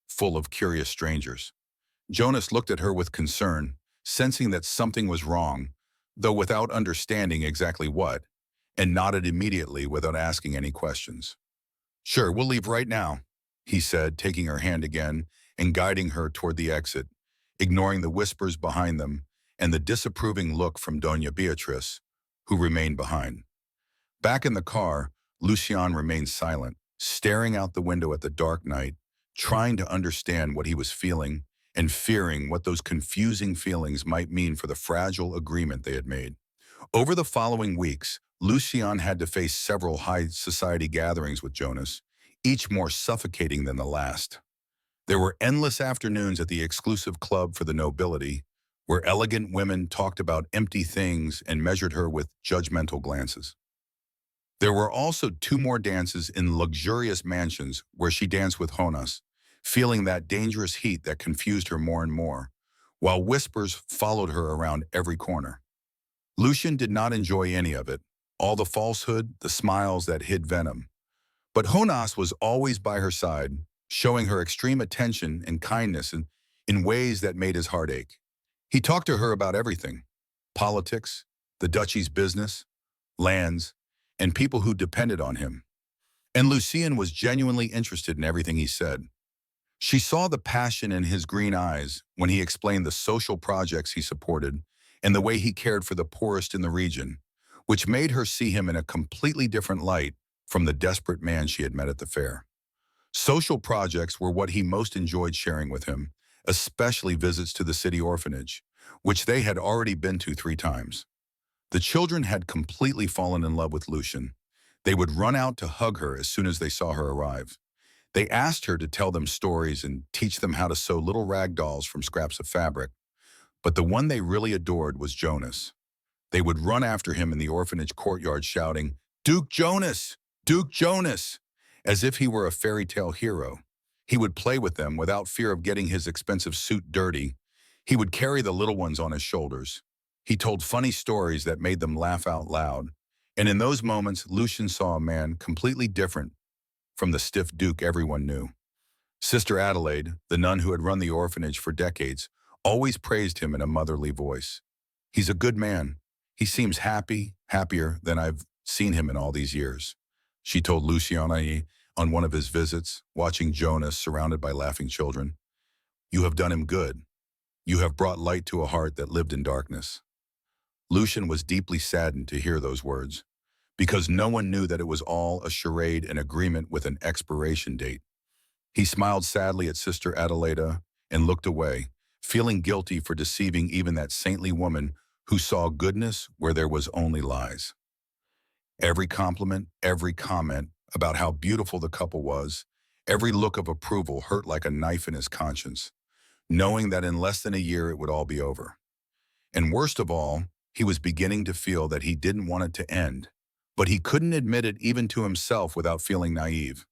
full of curious strangers. Jonas looked at her with concern, sensing that something was wrong, though without understanding exactly what, and nodded immediately without asking any questions. "Sure, we'll leave right now," he said, taking her hand again and guiding her toward the exit, ignoring the whispers behind them and the disapproving look from Doña Beatriz, who remained behind. Back in the car, Lucian remained silent, staring out the window at the dark night, trying to understand what he was feeling and fearing what those confusing feelings might mean for the fragile agreement they had made. Over the following weeks, Lucian had to face several high society gatherings with Jonas, each more suffocating than the last. There were endless afternoons at the exclusive club for the nobility, where elegant women talked about empty things and measured her with judgmental glances. There were also two more dances in luxurious mansions where she danced with Jonas, feeling that dangerous heat that confused her more and more, while whispers followed her around every corner. Lucian did not enjoy any of it, all the falsehood, the smiles that hid venom. But Jonas was always by her side, showing her extreme attention and kindness in ways that made his heart ache. He talked to her about everything: politics, the duchy's business, lands, and people who depended on him. And Lucian was genuinely interested in everything he said. She saw the passion in his green eyes when he explained the social projects he supported and the way he cared for the poorest in the region, which made her see him in a completely different light from the desperate man she had met at the fair. Social projects were what he most enjoyed sharing with him, especially visits to the city orphanage, which they had already been to 3 times. The children had completely fallen in love with Lucian. They would run out to hug her as soon as they saw her arrive. They asked her to tell them stories and teach them how to sew little rag dolls from scraps of fabric. But the one they really adored was Jonas. They would run after him in the orphanage courtyard shouting, "Duke Jonas! Duke Jonas!" as if he were a fairy tale hero. He would play with them without fear of getting his expensive suit dirty. He would carry the little ones on his shoulders. He told funny stories that made them laugh out loud. And in those moments, Lucian saw a man completely different from the stiff Duke everyone knew. Sister Adelaide, the nun who had run the orphanage for decades, always praised him in a motherly voice. "He's a good man. He seems happy, happier than I've seen him in all these years," she told Luciani on one of his visits, watching Jonas surrounded by laughing children. "You have done him good. You have brought light to a heart that lived in darkness." Lucian was deeply saddened to hear those words, because no one knew that it was all a charade and agreement with an expiration date. He smiled sadly at Sister Adelaida and looked away, feeling guilty for deceiving even that saintly woman who saw goodness where there was only lies. Every compliment, every comment about how beautiful the couple was, every look of approval hurt like a knife in his conscience, knowing that in less than a year it would all be over. And worst of all, he was beginning to feel that he didn't want it to end, but he couldn't admit it even to himself without feeling naive.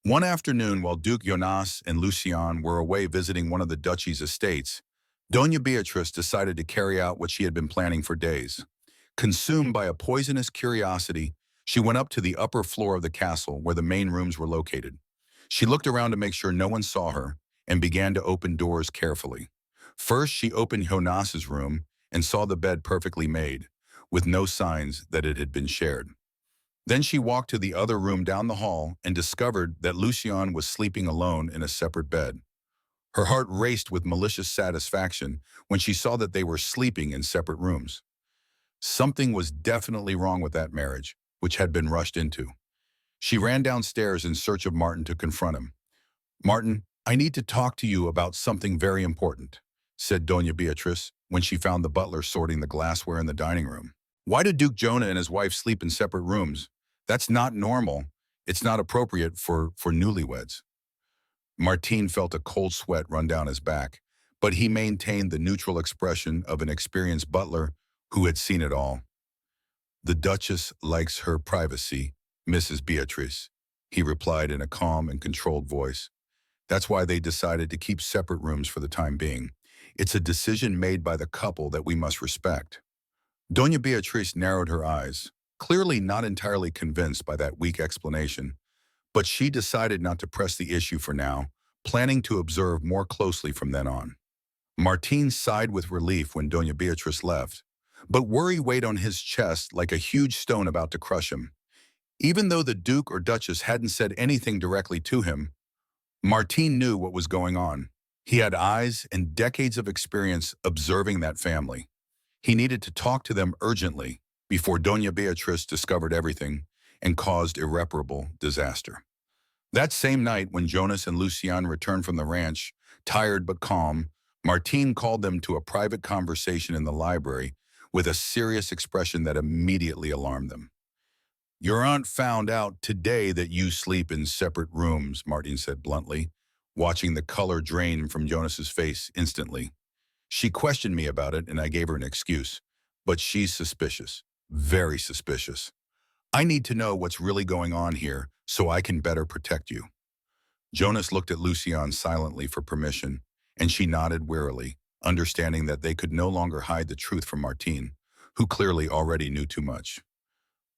One afternoon, while Duke Jonas and Lucian were away visiting one of the duchy's estates, Doña Beatriz decided to carry out what she had been planning for days. Consumed by a poisonous curiosity, she went up to the upper floor of the castle where the main rooms were located. She looked around to make sure no one saw her and began to open doors carefully. First, she opened Jonas's room and saw the bed perfectly made, with no signs that it had been shared. Then she walked to the other room down the hall and discovered that Lucian was sleeping alone in a separate bed. Her heart raced with malicious satisfaction when she saw that they were sleeping in separate rooms. Something was definitely wrong with that marriage, which had been rushed into. She ran downstairs in search of Martin to confront him. "Martin, I need to talk to you about something very important," said Doña Beatriz when she found the butler sorting the glassware in the dining room. "Why do Duke Jonah and his wife sleep in separate rooms? That's not normal. It's not appropriate for newlyweds." Martin felt a cold sweat run down his back, but he maintained the neutral expression of an experienced butler who had seen it all. "The Duchess likes her privacy, Mrs. Beatrice," he replied in a calm and controlled voice. "That's why they decided to keep separate rooms for the time being. It's a decision made by the couple that we must respect. Doña Beatriz narrowed her eyes, clearly not entirely convinced by that weak explanation, but she decided not to press the issue for now, planning to observe more closely from then on. Martín sighed with relief when Doña Beatriz left, but worry weighed on his chest like a huge stone about to crush him. Even though the Duke or Duchess hadn't said anything directly to him, Martín knew what was going on. He had eyes and decades of experience observing that family. He needed to talk to them urgently before Doña Beatriz discovered everything and caused irreparable disaster. That same night, when Jonas and Lucian returned from the ranch, tired but calm, Martín called them to a private conversation in the library with a serious expression that immediately alarmed them. "Your aunt found out today that you sleep in separate rooms," Martín said bluntly, watching the color drain from Jonas's face instantly. "She questioned me about it and I gave her an excuse, but she's suspicious, very suspicious. I need to know what's really going on here so I can better protect you." Jonas looked at Lucian silently for permission, and she nodded wearily, understanding that they could no longer hide the truth from Martín, who clearly already knew too much.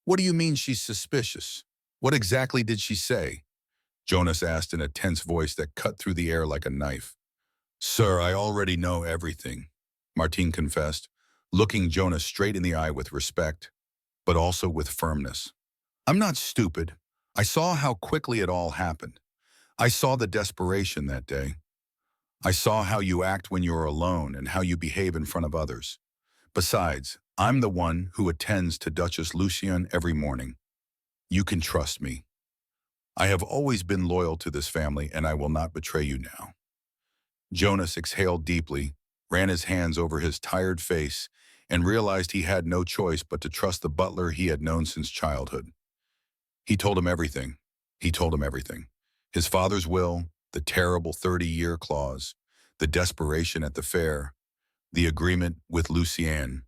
"What do you mean she's suspicious? What exactly did she say?" Jonas asked in a tense voice that cut through the air like a knife. "Sir, I already know everything," Martín confessed, looking Jonas straight in the eye with respect, but also with firmness. "I'm not stupid. I saw how quickly it all happened. I saw the desperation that day. I saw how you act when you're alone and how you behave in front of others. Besides, I'm the one who attends to Duchess Lucian every morning. You can trust me. I have always been loyal to this family and I will not betray you now." Jonas exhaled deeply, ran his hands over his tired face, and realized he had no choice but to trust the butler he had known since childhood. He told him everything. He told him everything. His father's will, the terrible 30-year clause, the desperation at the fair, the agreement with Lucian.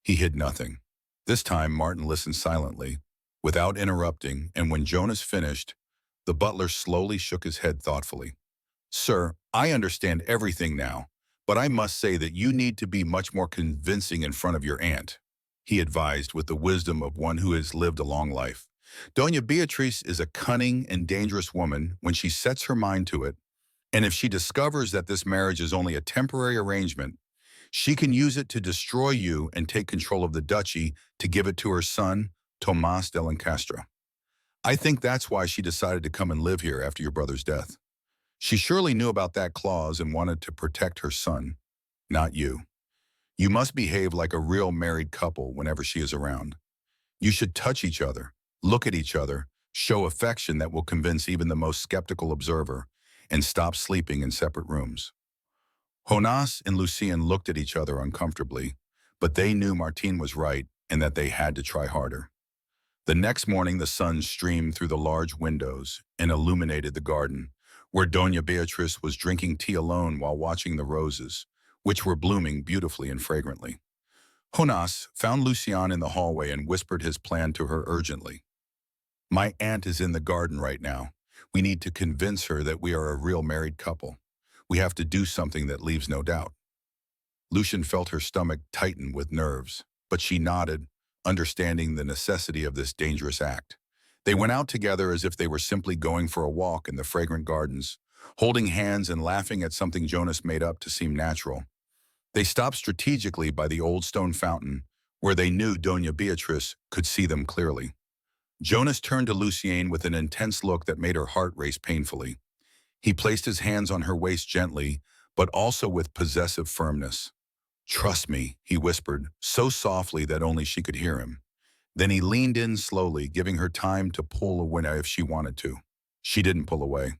He hid nothing. This time Martin listened silently, without interrupting, and when Jonas finished, the butler slowly shook his head thoughtfully. "Sir, I understand everything now, but I must say that you need to be much more convincing in front of your aunt," he advised with the wisdom of one who has lived a long life. "Doña Beatriz is a cunning and dangerous woman when she sets her mind to it, and if she discovers that this marriage is only a temporary arrangement, she can use it to destroy you and take control of the duchy to give it to her son, Tomás de Lencastre. I think that's why she decided to come and live here after your brother's death. She surely knew about that clause and wanted to protect her son, not you. You must behave like a real married couple whenever she is around. You should touch each other, look at each other, show affection that will convince even the most skeptical observer, and stop sleeping in separate rooms." Jonas and Lucian looked at each other uncomfortably, but they knew Martín was right and that they had to try harder. The next morning the sun streamed through the large windows and illuminated the garden, where Doña Beatriz was drinking tea alone while watching the roses, which were blooming beautifully and fragrantly. Jonas found Lucian in the hallway and whispered his plan to her urgently. "My aunt is in the garden right now. We need to convince her that we are a real married couple. We have to do something that leaves no doubt." Lucian felt her stomach tighten with nerves, but she nodded, understanding the necessity of this dangerous act. They went out together as if they were simply going for a walk in the fragrant gardens, holding hands and laughing at something Jonas made up to seem natural. They stopped strategically by the old stone fountain, where they knew Doña Beatriz could see them clearly. Jonas turned to Lucian with an intense look that made her heart race painfully. He placed his hands on her waist gently, but also with possessive firmness. "Trust me," he whispered, so softly that only she could hear him. Then he leaned in slowly, giving her time to pull away if she wanted to. She didn't pull away.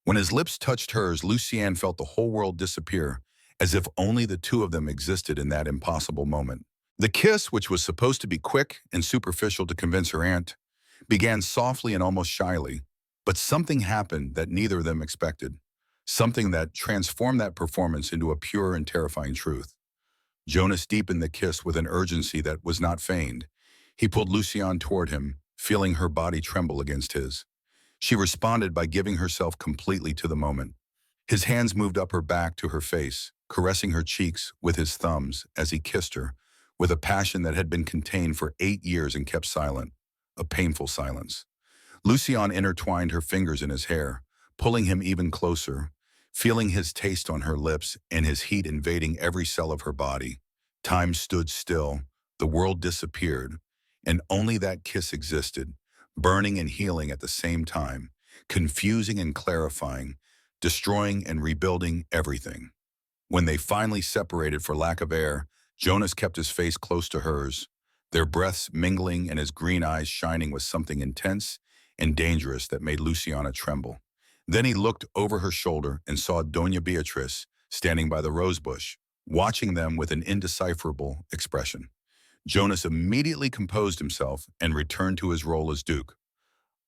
When his lips touched hers, Lucian felt the whole world disappear, as if only the two of them existed in that impossible moment. The kiss, which was supposed to be quick and superficial to convince her aunt, began softly and almost shyly, but something happened that neither of them expected, something that transformed that performance into a pure and terrifying truth. Jonas deepened the kiss with an urgency that was not feigned. He pulled Lucian toward him, feeling her body tremble against his. She responded by giving herself completely to the moment. His hands moved up her back to her face, caressing her cheeks with his thumbs as he kissed her, with a passion that had been contained for 8 years and kept silent, a painful silence. Lucian intertwined her fingers in his hair, pulling him even closer, feeling his taste on her lips and his heat invading every cell of her body. Time stood still, the world disappeared, and only that kiss existed, burning and healing at the same time, confusing and clarifying, destroying and rebuilding everything. When they finally separated for lack of air, Jonas kept his face close to hers, their breaths mingling and his green eyes shining with something intense and dangerous that made Luciana tremble. Then he looked over her shoulder and saw Doña Beatriz standing by the rosebush, watching them with an indecipherable expression. Jonas immediately composed himself and returned to his role as Duke.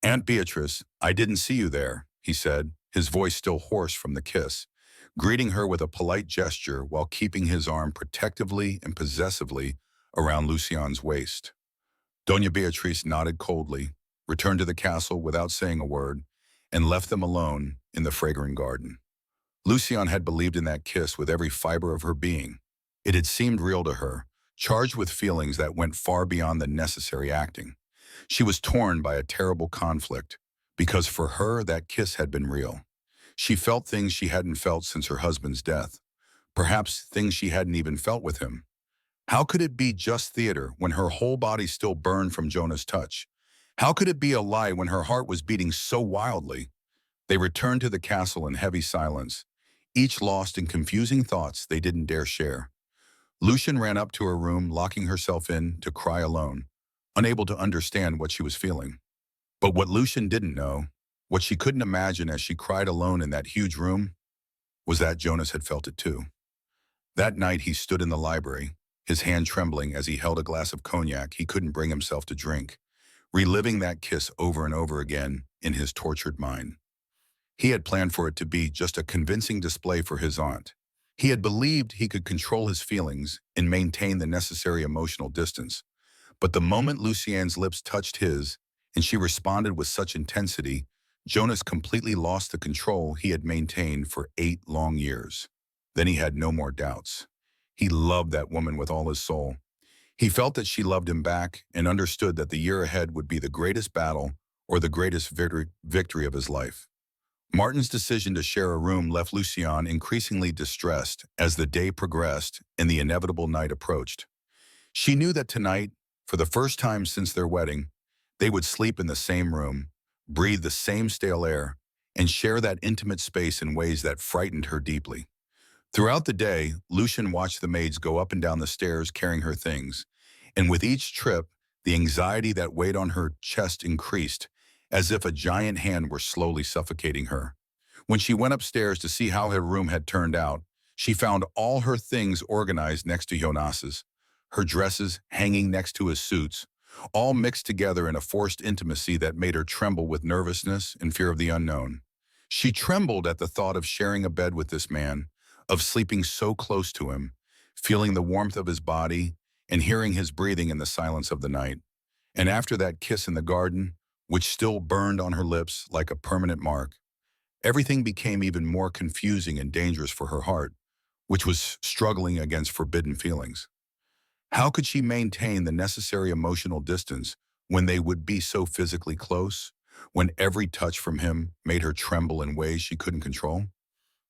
"Aunt Beatrice, I didn't see you there," he said, his voice still hoarse from the kiss, greeting her with a polite gesture while keeping his arm protectively and possessively around Lucian's waist. Doña Beatriz nodded coldly, returned to the castle without saying a word, and left them alone in the fragrant garden. Lucian had believed in that kiss with every fiber of her being. It had seemed real to her, charged with feelings that went far beyond the necessary acting. She was torn by a terrible conflict, because for her that kiss had been real. She felt things she hadn't felt since her husband's death, perhaps things she hadn't even felt with him. How could it be just theater when her whole body still burned from Jonah's touch? How could it be a lie when her heart was beating so wildly? They returned to the castle in heavy silence, each lost in confusing thoughts they didn't dare share. Lucian ran up to her room, locking herself in to cry alone, unable to understand what she was feeling. But what Lucian didn't know, what she couldn't imagine as she cried alone in that huge room, was that Jonas had felt it too. That night he stood in the library, his hand trembling as he held a glass of cognac he couldn't bring himself to drink, reliving that kiss over and over again in his tortured mind. He had planned for it to be just a convincing display for his aunt. He had believed he could control his feelings and maintain the necessary emotional distance. But the moment Lucienne's lips touched his, and she responded with such intensity, Jonas completely lost the control he had maintained for 8 long years. Then he had no more doubts. He loved that woman with all his soul. He felt that she loved him back and understood that the year ahead would be the greatest battle or the greatest victory of his life. Martin's decision to share a room left Lucian increasingly distressed as the day progressed and the inevitable night approached. She knew that tonight, for the first time since their wedding, they would sleep in the same room, breathe the same stale air, and share that intimate space in ways that frightened her deeply. Throughout the day, Lucian watched the maids go up and down the stairs carrying her things, and with each trip, the anxiety that weighed on her chest increased, as if a giant hand were slowly suffocating her. When she went upstairs to see how her room had turned out, she found all her things organized next to Jonas's, her dresses hanging next to his suits, all mixed together in a forced intimacy that made her tremble with nervousness and fear of the unknown. She trembled at the thought of sharing a bed with this man, of sleeping so close to him, feeling the warmth of his body and hearing his breathing in the silence of the night. And after that kiss in the garden, which still burned on her lips like a permanent mark, everything became even more confusing and dangerous for her heart, which was struggling against forbidden feelings. How could she maintain the necessary emotional distance when they would be so physically close, when every touch from him made her tremble in ways she couldn't control?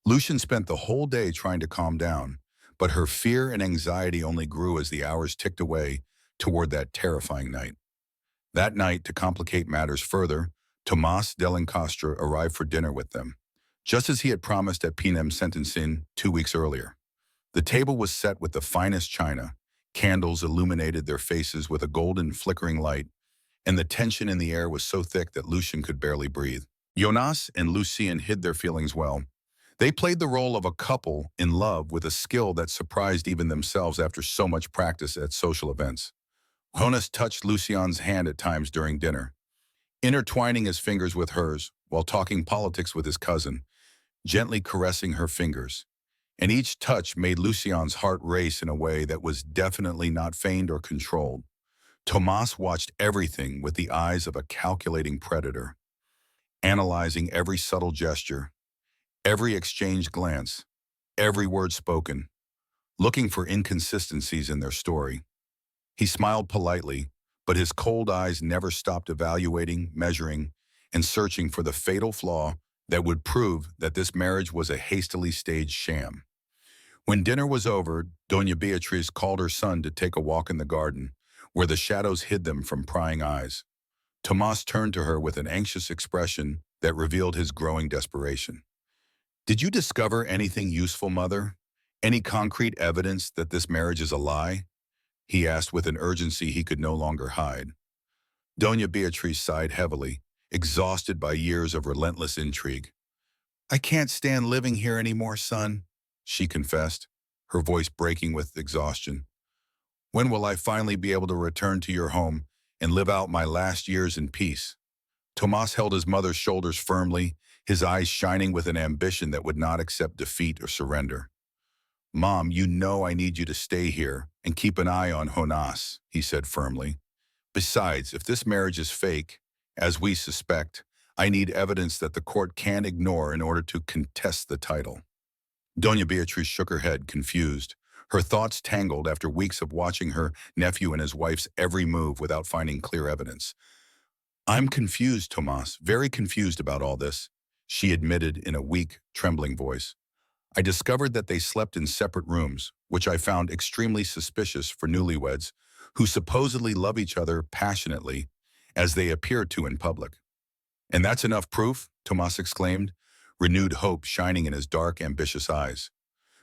Lucian spent the whole day trying to calm down, but her fear and anxiety only grew as the hours ticked away toward that terrifying night. That night, to complicate matters further, Tomás Delencastre arrived for dinner with them, just as he had promised at Pinem Sentencin 2 weeks earlier. The table was set with the finest china, candles illuminated their faces with a golden flickering light, and the tension in the air was so thick that Lucian could barely breathe. Jonas and Lucien hid their feelings well. They played the role of a couple in love with a skill that surprised even themselves after so much practice at social events. Jonas touched Lucien's hand at times during dinner, intertwining his fingers with hers while talking politics with his cousin, gently caressing her fingers. And each touch made Lucien's heart race in a way that was definitely not feigned or controlled. Tomás watched everything with the eyes of a calculating predator, analyzing every subtle gesture, every exchanged glance. every word spoken, looking for inconsistencies in their story. He smiled politely, but his cold eyes never stopped evaluating, measuring, and searching for the fatal flaw that would prove that this marriage was a hastily staged sham. When dinner was over, Doña Beatriz called her son to take a walk in the garden, where the shadows hid them from prying eyes. Tomas turned to her with an anxious expression that revealed his growing desperation. "Did you discover anything useful, Mother? Any concrete evidence that this marriage is a lie?" he asked with an urgency he could no longer hide. Doña Beatriz sighed heavily, exhausted by years of relentless intrigue. "I can't stand living here anymore, son," she confessed, her voice breaking with exhaustion. "When will I finally be able to return to your home and live out my last years in peace?" Tomas held his mother's shoulders firmly, his eyes shining with an ambition that would not accept defeat or surrender. "Mom, you know I need you to stay here and keep an eye on Jonas," he said firmly. "Besides, if this marriage is fake, as we suspect, I need evidence that the court can't ignore in order to contest the title." Doña Beatriz shook her head, confused, her thoughts tangled after weeks of watching her nephew and his wife's every move without finding clear evidence. "I'm confused, Tomas, very confused about all this," she admitted in a weak, trembling voice. "I discovered that they slept in separate rooms, which I found extremely suspicious for newlyweds who supposedly love each other passionately, as they appear to in public." "And that's enough proof?" Tomas exclaimed, renewed hope shining in his dark, ambitious eyes.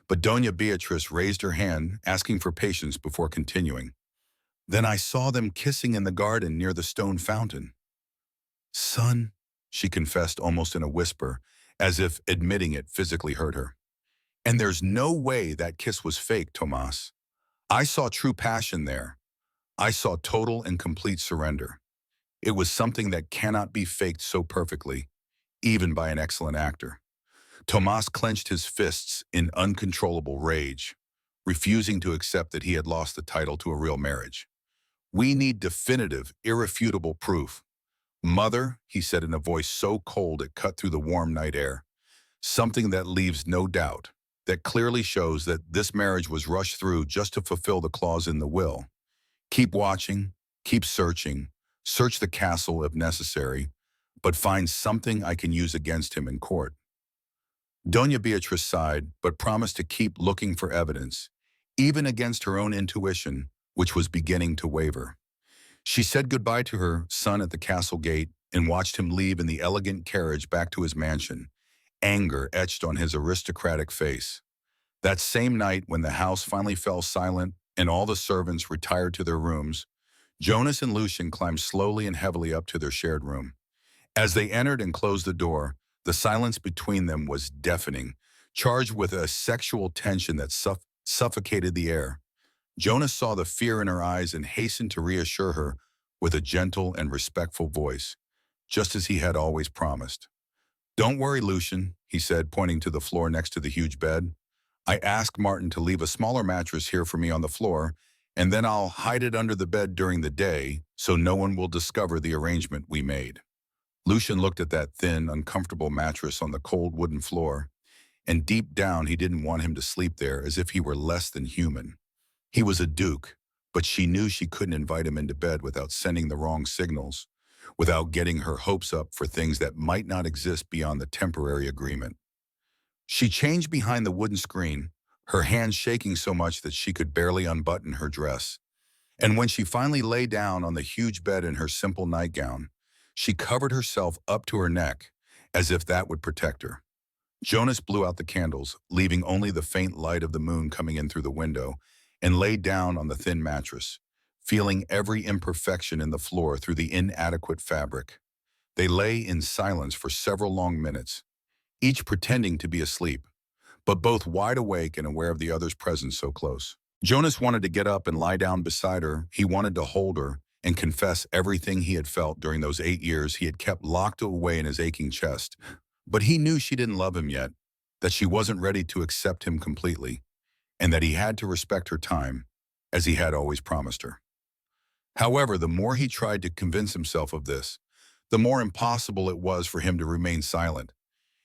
But Doña Beatriz raised her hand, asking for patience before continuing. "Then I saw them kissing in the garden near the stone fountain." "Son," she confessed almost in a whisper, as if admitting it physically hurt her. "And there's no way that kiss was fake, Tomas. I saw true passion there. I saw total and complete surrender. It was something that cannot be faked so perfectly, even by an excellent actor." Tomas clenched his fists in uncontrollable rage, refusing to accept that he had lost the title to a real marriage. "We need definitive, irrefutable proof. Mother," he said in a voice so cold it cut through the warm night air, "something that leaves no doubt, that clearly shows that this marriage was rushed through just to fulfill the clause in the will. Keep watching, keep searching, search the castle if necessary, but find something I can use against him in court." Doña Beatriz sighed, but promised to keep looking for evidence, even against her own intuition, which was beginning to waver. She said goodbye to her son at the castle gate and watched him leave in the elegant carriage back to his mansion, anger etched on his aristocratic face. That same night, when the house finally fell silent and all the servants retired to their rooms, Jonas and Lucian climbed slowly and heavily up to their shared room. As they entered and closed the door, the silence between them was deafening, charged with a sexual tension that suffocated the air. Jonas saw the fear in her eyes and hastened to reassure her with a gentle and respectful voice, just as he had always promised. "Don't worry, Lucian," he said, pointing to the floor next to the huge bed. "I asked Martin to leave a smaller mattress here for me on the floor, and then I'll hide it under the bed during the day so no one will discover the arrangement we made." Lucian looked at that thin, uncomfortable mattress on the cold wooden floor, and deep down he didn't want him to sleep there as if he were less than human. He was a duke, but she knew she couldn't invite him into bed without sending the wrong signals, without getting her hopes up for things that might not exist beyond the temporary agreement. She changed behind the wooden screen, her hands shaking so much that she could barely unbutton her dress. And when she finally lay down on the huge bed in her simple nightgown, she covered herself up to her neck, as if that would protect her. Jonas blew out the candles, leaving only the faint light of the moon coming in through the window, and lay down on the thin mattress, feeling every imperfection in the floor through the inadequate fabric. They lay in silence for several long minutes, each pretending to be asleep, but both wide awake and aware of the other's presence so close. Jonas wanted to get up and lie down beside her. He wanted to hold her and confess everything he had felt during those 8 years he had kept locked away in his aching chest. But he knew she didn't love him yet, that she wasn't ready to accept him completely, and that he had to respect her time, as he had always promised her. However, the more he tried to convince himself of this, the more impossible it was for him to remain silent.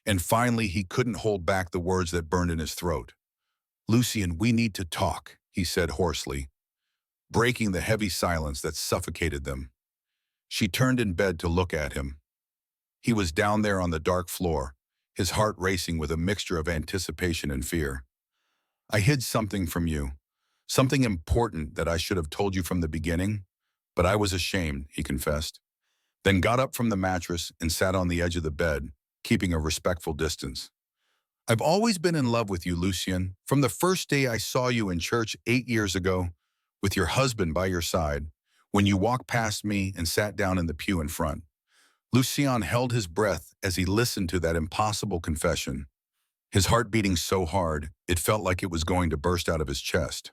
And finally, he couldn't hold back the words that burned in his throat. "Lucien, we need to talk," he said hoarsely, breaking the heavy silence that suffocated them. She turned in bed to look at him. He was down there on the dark floor, his heart racing with a mixture of anticipation and fear. "I hid something from you, something important that I should have told you from the beginning, but I was ashamed," he confessed, then got up from the mattress and sat on the edge of the bed, keeping a respectful distance. "I've always been in love with you, Lucien, from the first day I saw you in church 8 years ago, with your husband by your side, when you walked past me and sat down in the pew in front." Lucien held his breath as he listened to that impossible confession, his heart beating so hard it felt like it was going to burst out of his chest.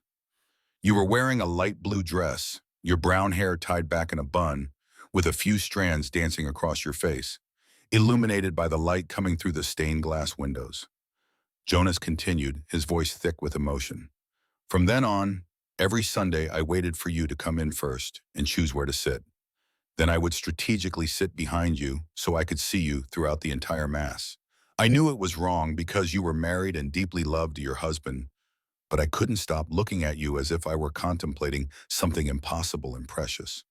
"You were wearing a light blue dress, your brown hair tied back in a bun, with a few strands dancing across your face, illuminated by the light coming through the stained glass windows." Jonas continued, his voice thick with emotion. "From then on, every Sunday I waited for you to come in first and choose where to sit. Then I would strategically sit behind you so I could see you throughout the entire Mass. I knew it was wrong because you were married and deeply loved your husband, but I couldn't stop looking at you as if I were contemplating something impossible and precious."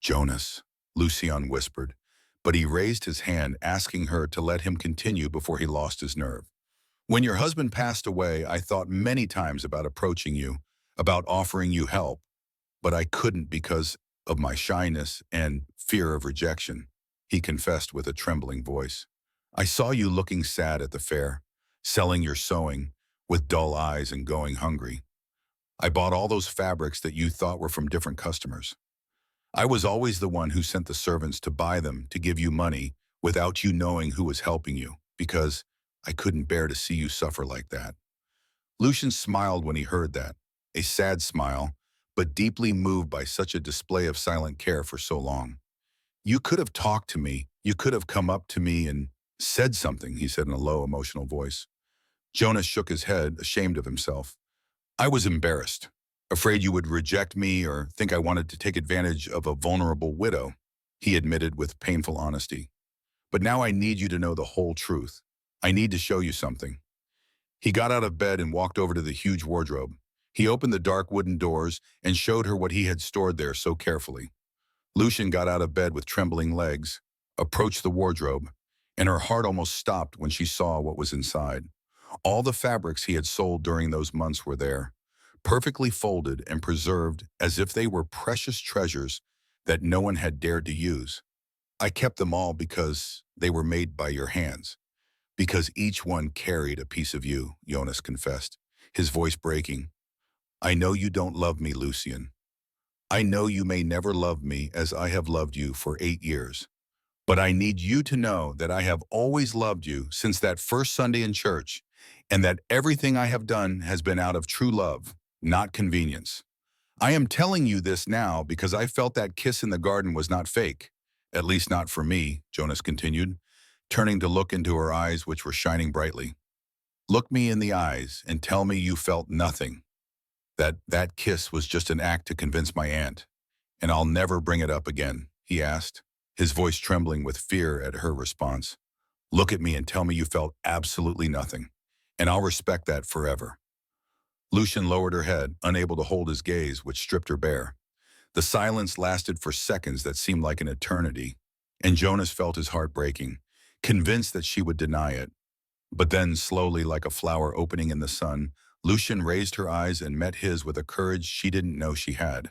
"Jonas," Lucien whispered, but he raised his hand asking her to let him continue before he lost his nerve. "When your husband passed away, I thought many times about approaching you, about offering you help, but I couldn't because of my shyness and fear of rejection," he confessed with a trembling voice. "I saw you looking sad at the fair, selling your sewing, with dull eyes and going hungry. I bought all those fabrics that you thought were from different customers. I was always the one who sent the servants to buy them to give you money without you knowing who was helping you, because I couldn't bear to see you suffer like that." Lucien smiled when he heard that, a sad smile, but deeply moved by such a display of silent care for so long. "You could have talked to me. You could have come up to me and said something," he said in a low, emotional voice. Jonas shook his head, ashamed of himself. "I was embarrassed, afraid you would reject me or think I wanted to take advantage of a vulnerable widow," he admitted with painful honesty. "But now I need you to know the whole truth. I need to show you something." He got out of bed and walked over to the huge wardrobe. He opened the dark wooden doors and showed her what he had stored there so carefully. Lucien got out of bed with trembling legs, approached the wardrobe, and her heart almost stopped when she saw what was inside. All the fabrics he had sold during those months were there, perfectly folded and preserved as if they were precious treasures that no one had dared to use. "I kept them all because they were made by your hands, because each one carried a piece of you," Jonas confessed, his voice breaking. "I know you don't love me, Lucien. I know you may never love me as I have loved you for 8 years. But I need you to know that I have always loved you since that first Sunday in church, and that everything I have done has been out of true love, not convenience. I am telling you this now because I felt that kiss in the garden was not fake, at least not for me," Jonas continued, turning to look into her eyes which were shining brightly. "Look me in the eyes and tell me you felt nothing, that kiss was just an act to convince my aunt, and I'll never bring it up again," he asked, his voice trembling with fear at her response. "Look at me and tell me you felt absolutely nothing, and I'll respect that forever." Lucien lowered her head, unable to hold his gaze, which stripped her bare. The silence lasted for seconds that seemed like an eternity, and Jonas felt his heart breaking, convinced that she would deny it. But then, slowly like a flower opening in the sun, Lucien raised her eyes and met his with a courage she didn't know she had.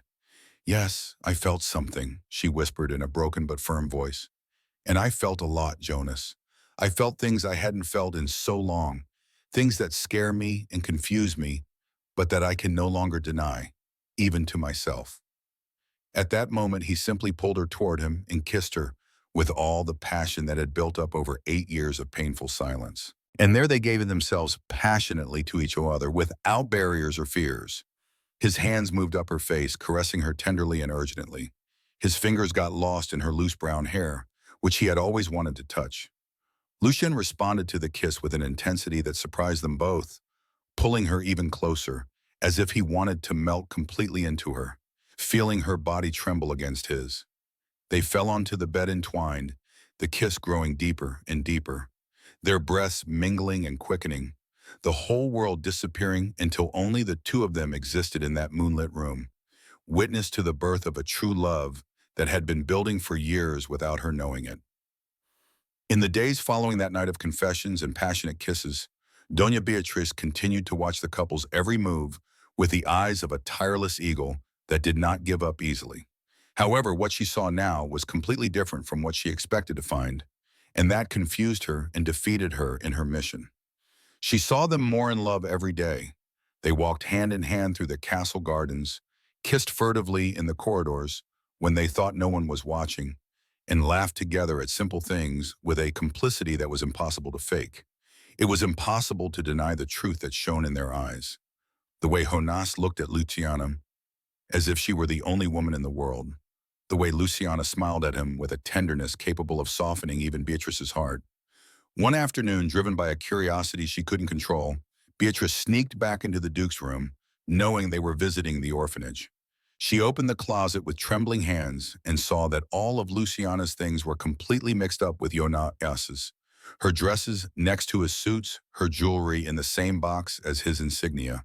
"Yes, I felt something," she whispered in a broken but firm voice. "And I felt a lot, Jonas. I felt things I hadn't felt in so long, things that scare me and confuse me, but that I can no longer deny, even to myself." At that moment, he simply pulled her toward him and kissed her with all the passion that had built up over 8 years of painful silence. And there they gave themselves passionately to each other without barriers or fears. His hands moved up her face, caressing her tenderly and urgently. His fingers got lost in her loose brown hair, which he had always wanted to touch. Lucien responded to the kiss with an intensity that surprised them both, pulling her even closer, as if he wanted to melt completely into her, feeling her body tremble against his. They fell onto the bed entwined, the kiss growing deeper and deeper. their breaths mingling and quickening, the whole world disappearing until only the two of them existed in that moonlit room, witness to the birth of a true love that had been building for years without her knowing it. In the days following that night of confessions and passionate kisses, Doña Beatriz continued to watch the couple's every move with the eyes of a tireless eagle that did not give up easily. However, what she saw now was completely different from what she expected to find, and that confused her and defeated her in her mission. She saw them more in love every day. They walked hand in hand through the castle gardens, kissed furtively in the corridors when they thought no one was watching, and laughed together at simple things with a complicity that was impossible to fake. It was impossible to deny the truth that shone in their eyes. The way Jonas looked at Luciana, as if she were the only woman in the world. The way Luciana smiled at him with a tenderness capable of softening even Beatrice's heart. One afternoon, driven by a curiosity she couldn't control, Beatrice sneaked back into the Duke's room, knowing they were visiting the orphanage. She opened the closet with trembling hands and saw that all of Luciana's things were completely mixed up with Jonas's. Her dresses next to his suits, her jewelry in the same box as his insignia.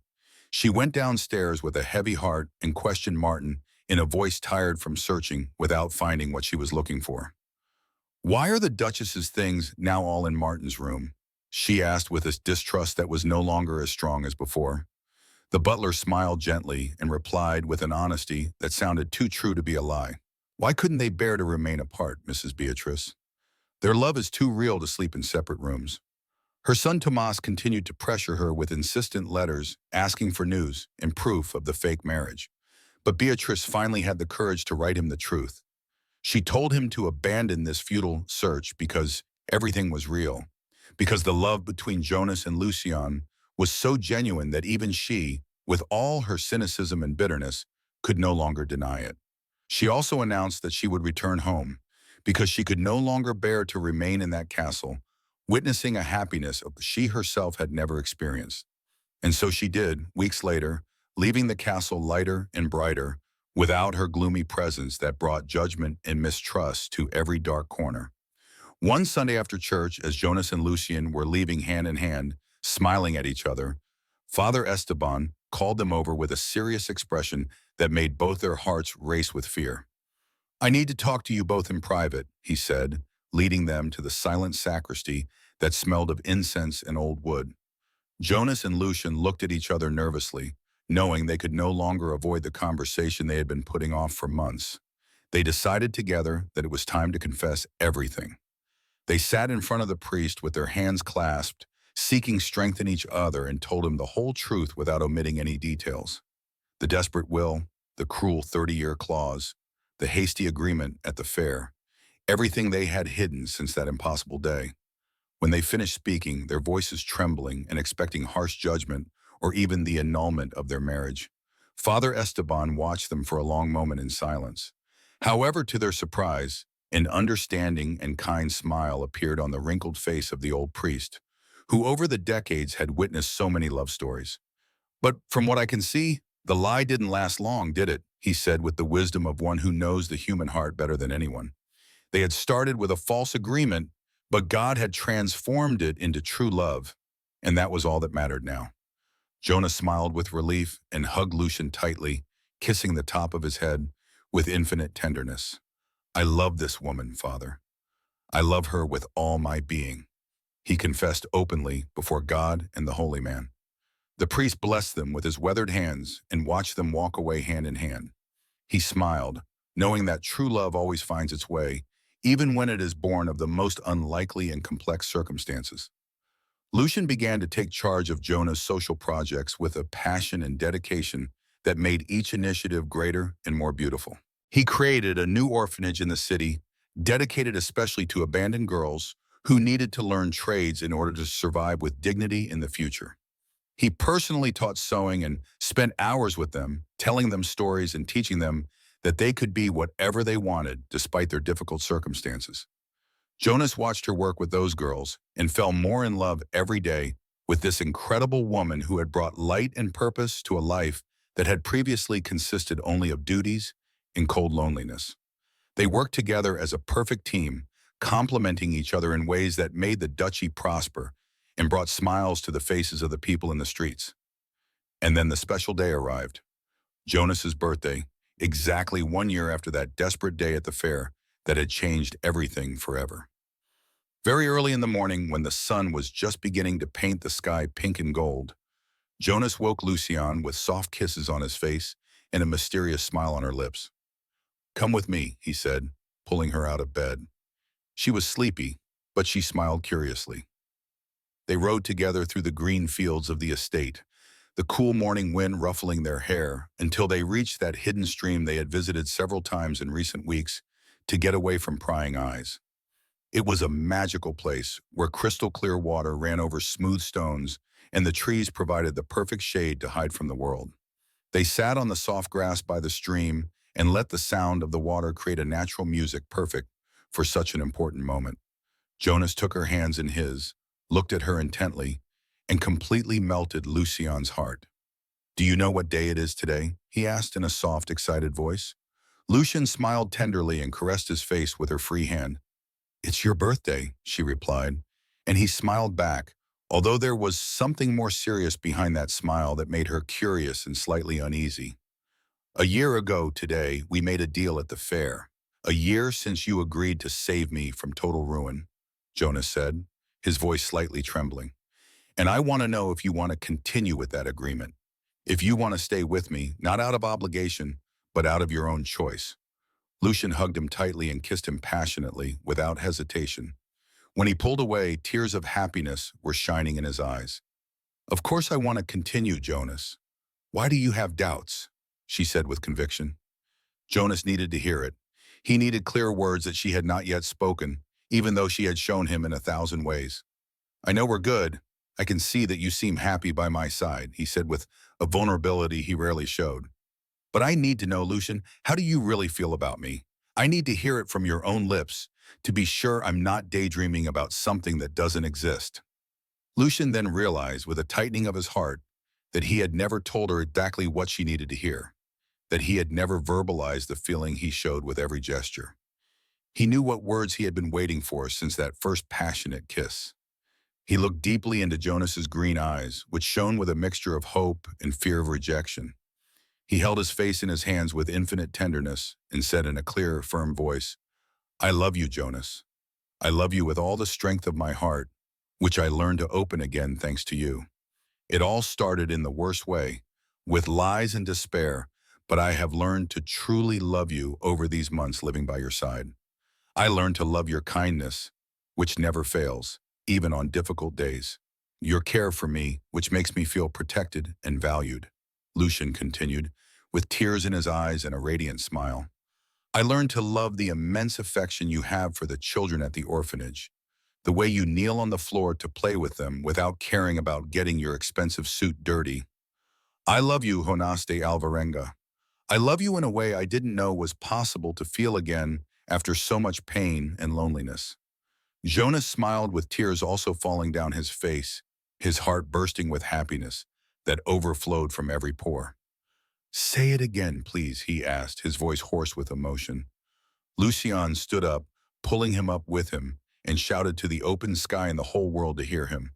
She went downstairs with a heavy heart and questioned Martin in a voice tired from searching without finding what she was looking for. "Why are the Duchess's things now all in Martin's room?" she asked with a distrust that was no longer as strong as before. The butler smiled gently and replied with an honesty that sounded too true to be a lie. "Why couldn't they bear to remain apart, Mrs. Beatrice? Their love is too real to sleep in separate rooms." Her son Tomas continued to pressure her with insistent letters asking for news and proof of the fake marriage. But Beatrice finally had the courage to write him the truth. She told him to abandon this futile search because everything was real, because the love between Jonas and Lucian was so genuine that even she, with all her cynicism and bitterness, could no longer deny it. She also announced that she would return home, because she could no longer bear to remain in that castle, witnessing a happiness she herself had never experienced. And so she did, weeks later, leaving the castle lighter and brighter, without her gloomy presence that brought judgment and mistrust to every dark corner. One Sunday after church, as Jonas and Lucian were leaving hand in hand, smiling at each other, Father Esteban called them over with a serious expression that made both their hearts race with fear. "I need to talk to you both in private," he said, leading them to the silent sacristy that smelled of incense and old wood. Jonas and Lucian looked at each other nervously, knowing they could no longer avoid the conversation they had been putting off for months. They decided together that it was time to confess everything. They sat in front of the priest with their hands clasped, seeking strength in each other, and told him the whole truth without omitting any details. The desperate will, the cruel 30-year clause, the hasty agreement at the fair, everything they had hidden since that impossible day. When they finished speaking, their voices trembling and expecting harsh judgment or even the annulment of their marriage, Father Esteban watched them for a long moment in silence. However, to their surprise, an understanding and kind smile appeared on the wrinkled face of the old priest, who over the decades had witnessed so many love stories. "But from what I can see, the lie didn't last long, did it?" he said with the wisdom of one who knows the human heart better than anyone. They had started with a false agreement, but God had transformed it into true love, and that was all that mattered now. Jonas smiled with relief and hugged Lucian tightly, kissing the top of his head with infinite tenderness. "I love this woman, Father. I love her with all my being," he confessed openly before God and the holy man. The priest blessed them with his weathered hands and watched them walk away hand in hand. He smiled, knowing that true love always finds its way, even when it is born of the most unlikely and complex circumstances. Lucian began to take charge of Jonah's social projects with a passion and dedication that made each initiative greater and more beautiful. He created a new orphanage in the city, dedicated especially to abandoned girls who needed to learn trades in order to survive with dignity in the future. He personally taught sewing and spent hours with them, telling them stories and teaching them that they could be whatever they wanted despite their difficult circumstances. Jonas watched her work with those girls and fell more in love every day with this incredible woman who had brought light and purpose to a life that had previously consisted only of duties and cold loneliness. They worked together as a perfect team, complimenting each other in ways that made the duchy prosper and brought smiles to the faces of the people in the streets. And then the special day arrived, Jonas's birthday, exactly 1 year after that desperate day at the fair that had changed everything forever. Very early in the morning, when the sun was just beginning to paint the sky pink and gold, Jonas woke Lucian with soft kisses on his face and a mysterious smile on her lips. "Come with me," he said, pulling her out of bed. She was sleepy, but she smiled curiously. They rode together through the green fields of the estate, the cool morning wind ruffling their hair, until they reached that hidden stream they had visited several times in recent weeks to get away from prying eyes. It was a magical place where crystal clear water ran over smooth stones and the trees provided the perfect shade to hide from the world. They sat on the soft grass by the stream and let the sound of the water create a natural music perfect for such an important moment. Jonas took her hands in his, looked at her intently, and completely melted Lucian's heart. "Do you know what day it is today?" he asked in a soft, excited voice. Lucian smiled tenderly and caressed his face with her free hand. "It's your birthday," she replied, and he smiled back, although there was something more serious behind that smile that made her curious and slightly uneasy. "A year ago today, we made a deal at the fair. A year since you agreed to save me from total ruin," Jonas said, his voice slightly trembling. "And I want to know if you want to continue with that agreement. If you want to stay with me, not out of obligation, but out of your own choice." Lucian hugged him tightly and kissed him passionately, without hesitation. When he pulled away, tears of happiness were shining in his eyes. "Of course I want to continue, Jonas. Why do you have doubts?" she said with conviction. Jonas needed to hear it. He needed clear words that she had not yet spoken, even though she had shown him in 1,000 ways. "I know we're good. I can see that you seem happy by my side," he said with a vulnerability he rarely showed. "But I need to know, Lucian, how do you really feel about me? I need to hear it from your own lips, to be sure I'm not daydreaming about something that doesn't exist." Lucian then realized, with a tightening of his heart, that he had never told her exactly what she needed to hear, that he had never verbalized the feeling he showed with every gesture. He knew what words he had been waiting for since that first passionate kiss. He looked deeply into Jonas's green eyes, which shone with a mixture of hope and fear of rejection. He held his face in his hands with infinite tenderness and said in a clear, firm voice, "I love you, Jonas. I love you with all the strength of my heart, which I learned to open again thanks to you. It all started in the worst way, with lies and despair, but I have learned to truly love you over these months living by your side. I learned to love your kindness, which never fails, even on difficult days. Your care for me, which makes me feel protected and valued," Lucian continued, with tears in his eyes and a radiant smile. "I learned to love the immense affection you have for the children at the orphanage, the way you kneel on the floor to play with them without caring about getting your expensive suit dirty. I love you, Jonas de Alvarenga. I love you in a way I didn't know was possible to feel again after so much pain and loneliness." Jonas smiled with tears also falling down his face, his heart bursting with happiness that overflowed from every pore. "Say it again, please," he asked, his voice hoarse with emotion. Lucian stood up, pulling him up with him, and shouted to the open sky and the whole world to hear him.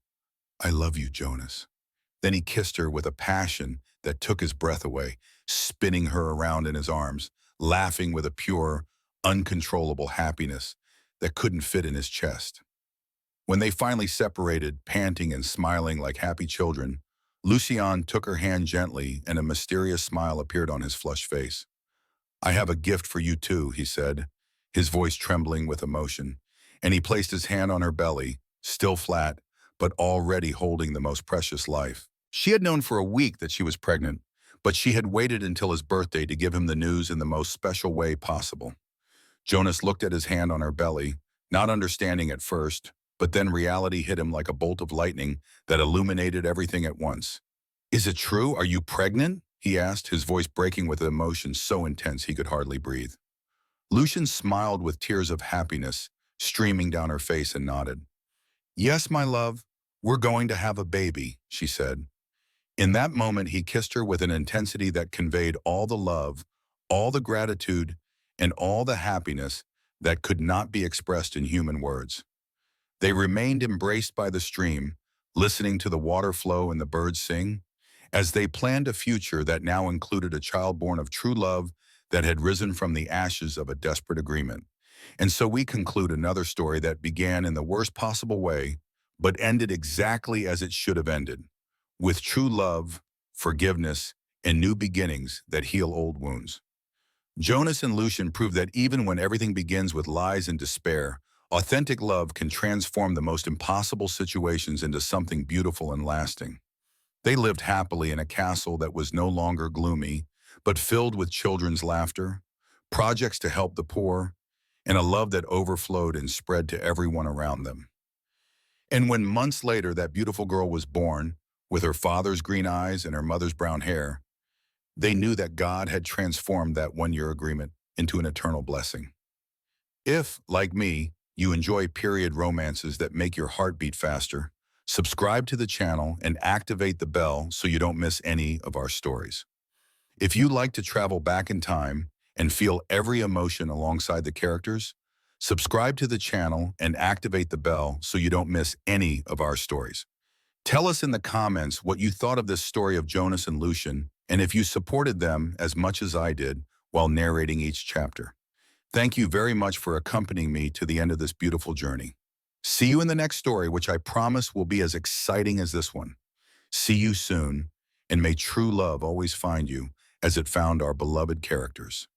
"I love you, Jonas." Then he kissed her with a passion that took his breath away, spinning her around in his arms, laughing with a pure, uncontrollable happiness that couldn't fit in his chest. When they finally separated, panting and smiling like happy children, Lucian took her hand gently and a mysterious smile appeared on his flushed face. "I have a gift for you too," he said, his voice trembling with emotion, and he placed his hand on her belly, still flat, but already holding the most precious life. She had known for a week that she was pregnant, but she had waited until his birthday to give him the news in the most special way possible. Jonas looked at his hand on her belly, not understanding at first, but then reality hit him like a bolt of lightning that illuminated everything at once. "Is it true? Are you pregnant?" he asked, his voice breaking with emotion so intense he could hardly breathe. Lucian smiled with tears of happiness streaming down her face and nodded. "Yes, my love, we're going to have a baby," she said. In that moment, he kissed her with an intensity that conveyed all the love, all the gratitude, and all the happiness that could not be expressed in human words. They remained embraced by the stream, listening to the water flow and the birds sing, as they planned a future that now included a child born of true love that had risen from the ashes of a desperate agreement. And so we conclude another story that began in the worst possible way, but ended exactly as it should have ended, with true love, forgiveness, and new beginnings that heal old wounds. Jonas and Lucian prove that even when everything begins with lies and despair, authentic love can transform the most impossible situations into something beautiful and lasting. They lived happily in a castle that was no longer gloomy, but filled with children's laughter, projects to help the poor, and a love that overflowed and spread to everyone around them. And when months later that beautiful girl was born, with her father's green eyes and her mother's brown hair, they knew that God had transformed that one-year agreement into an eternal blessing. If, like me, you enjoy period romances that make your heart beat faster, subscribe to the channel and activate the bell so you don't miss any of our stories. If you like to travel back in time and feel every emotion alongside the characters, subscribe to the channel and activate the bell so you don't miss any of our stories. Tell us in the comments what you thought of this story of Jonas and Lucian, and if you supported them as much as I did while narrating each chapter. Thank you very much for accompanying me to the end of this beautiful journey. See you in the next story, which I promise will be as exciting as this one. See you soon, and may true love always find you as it found our beloved characters.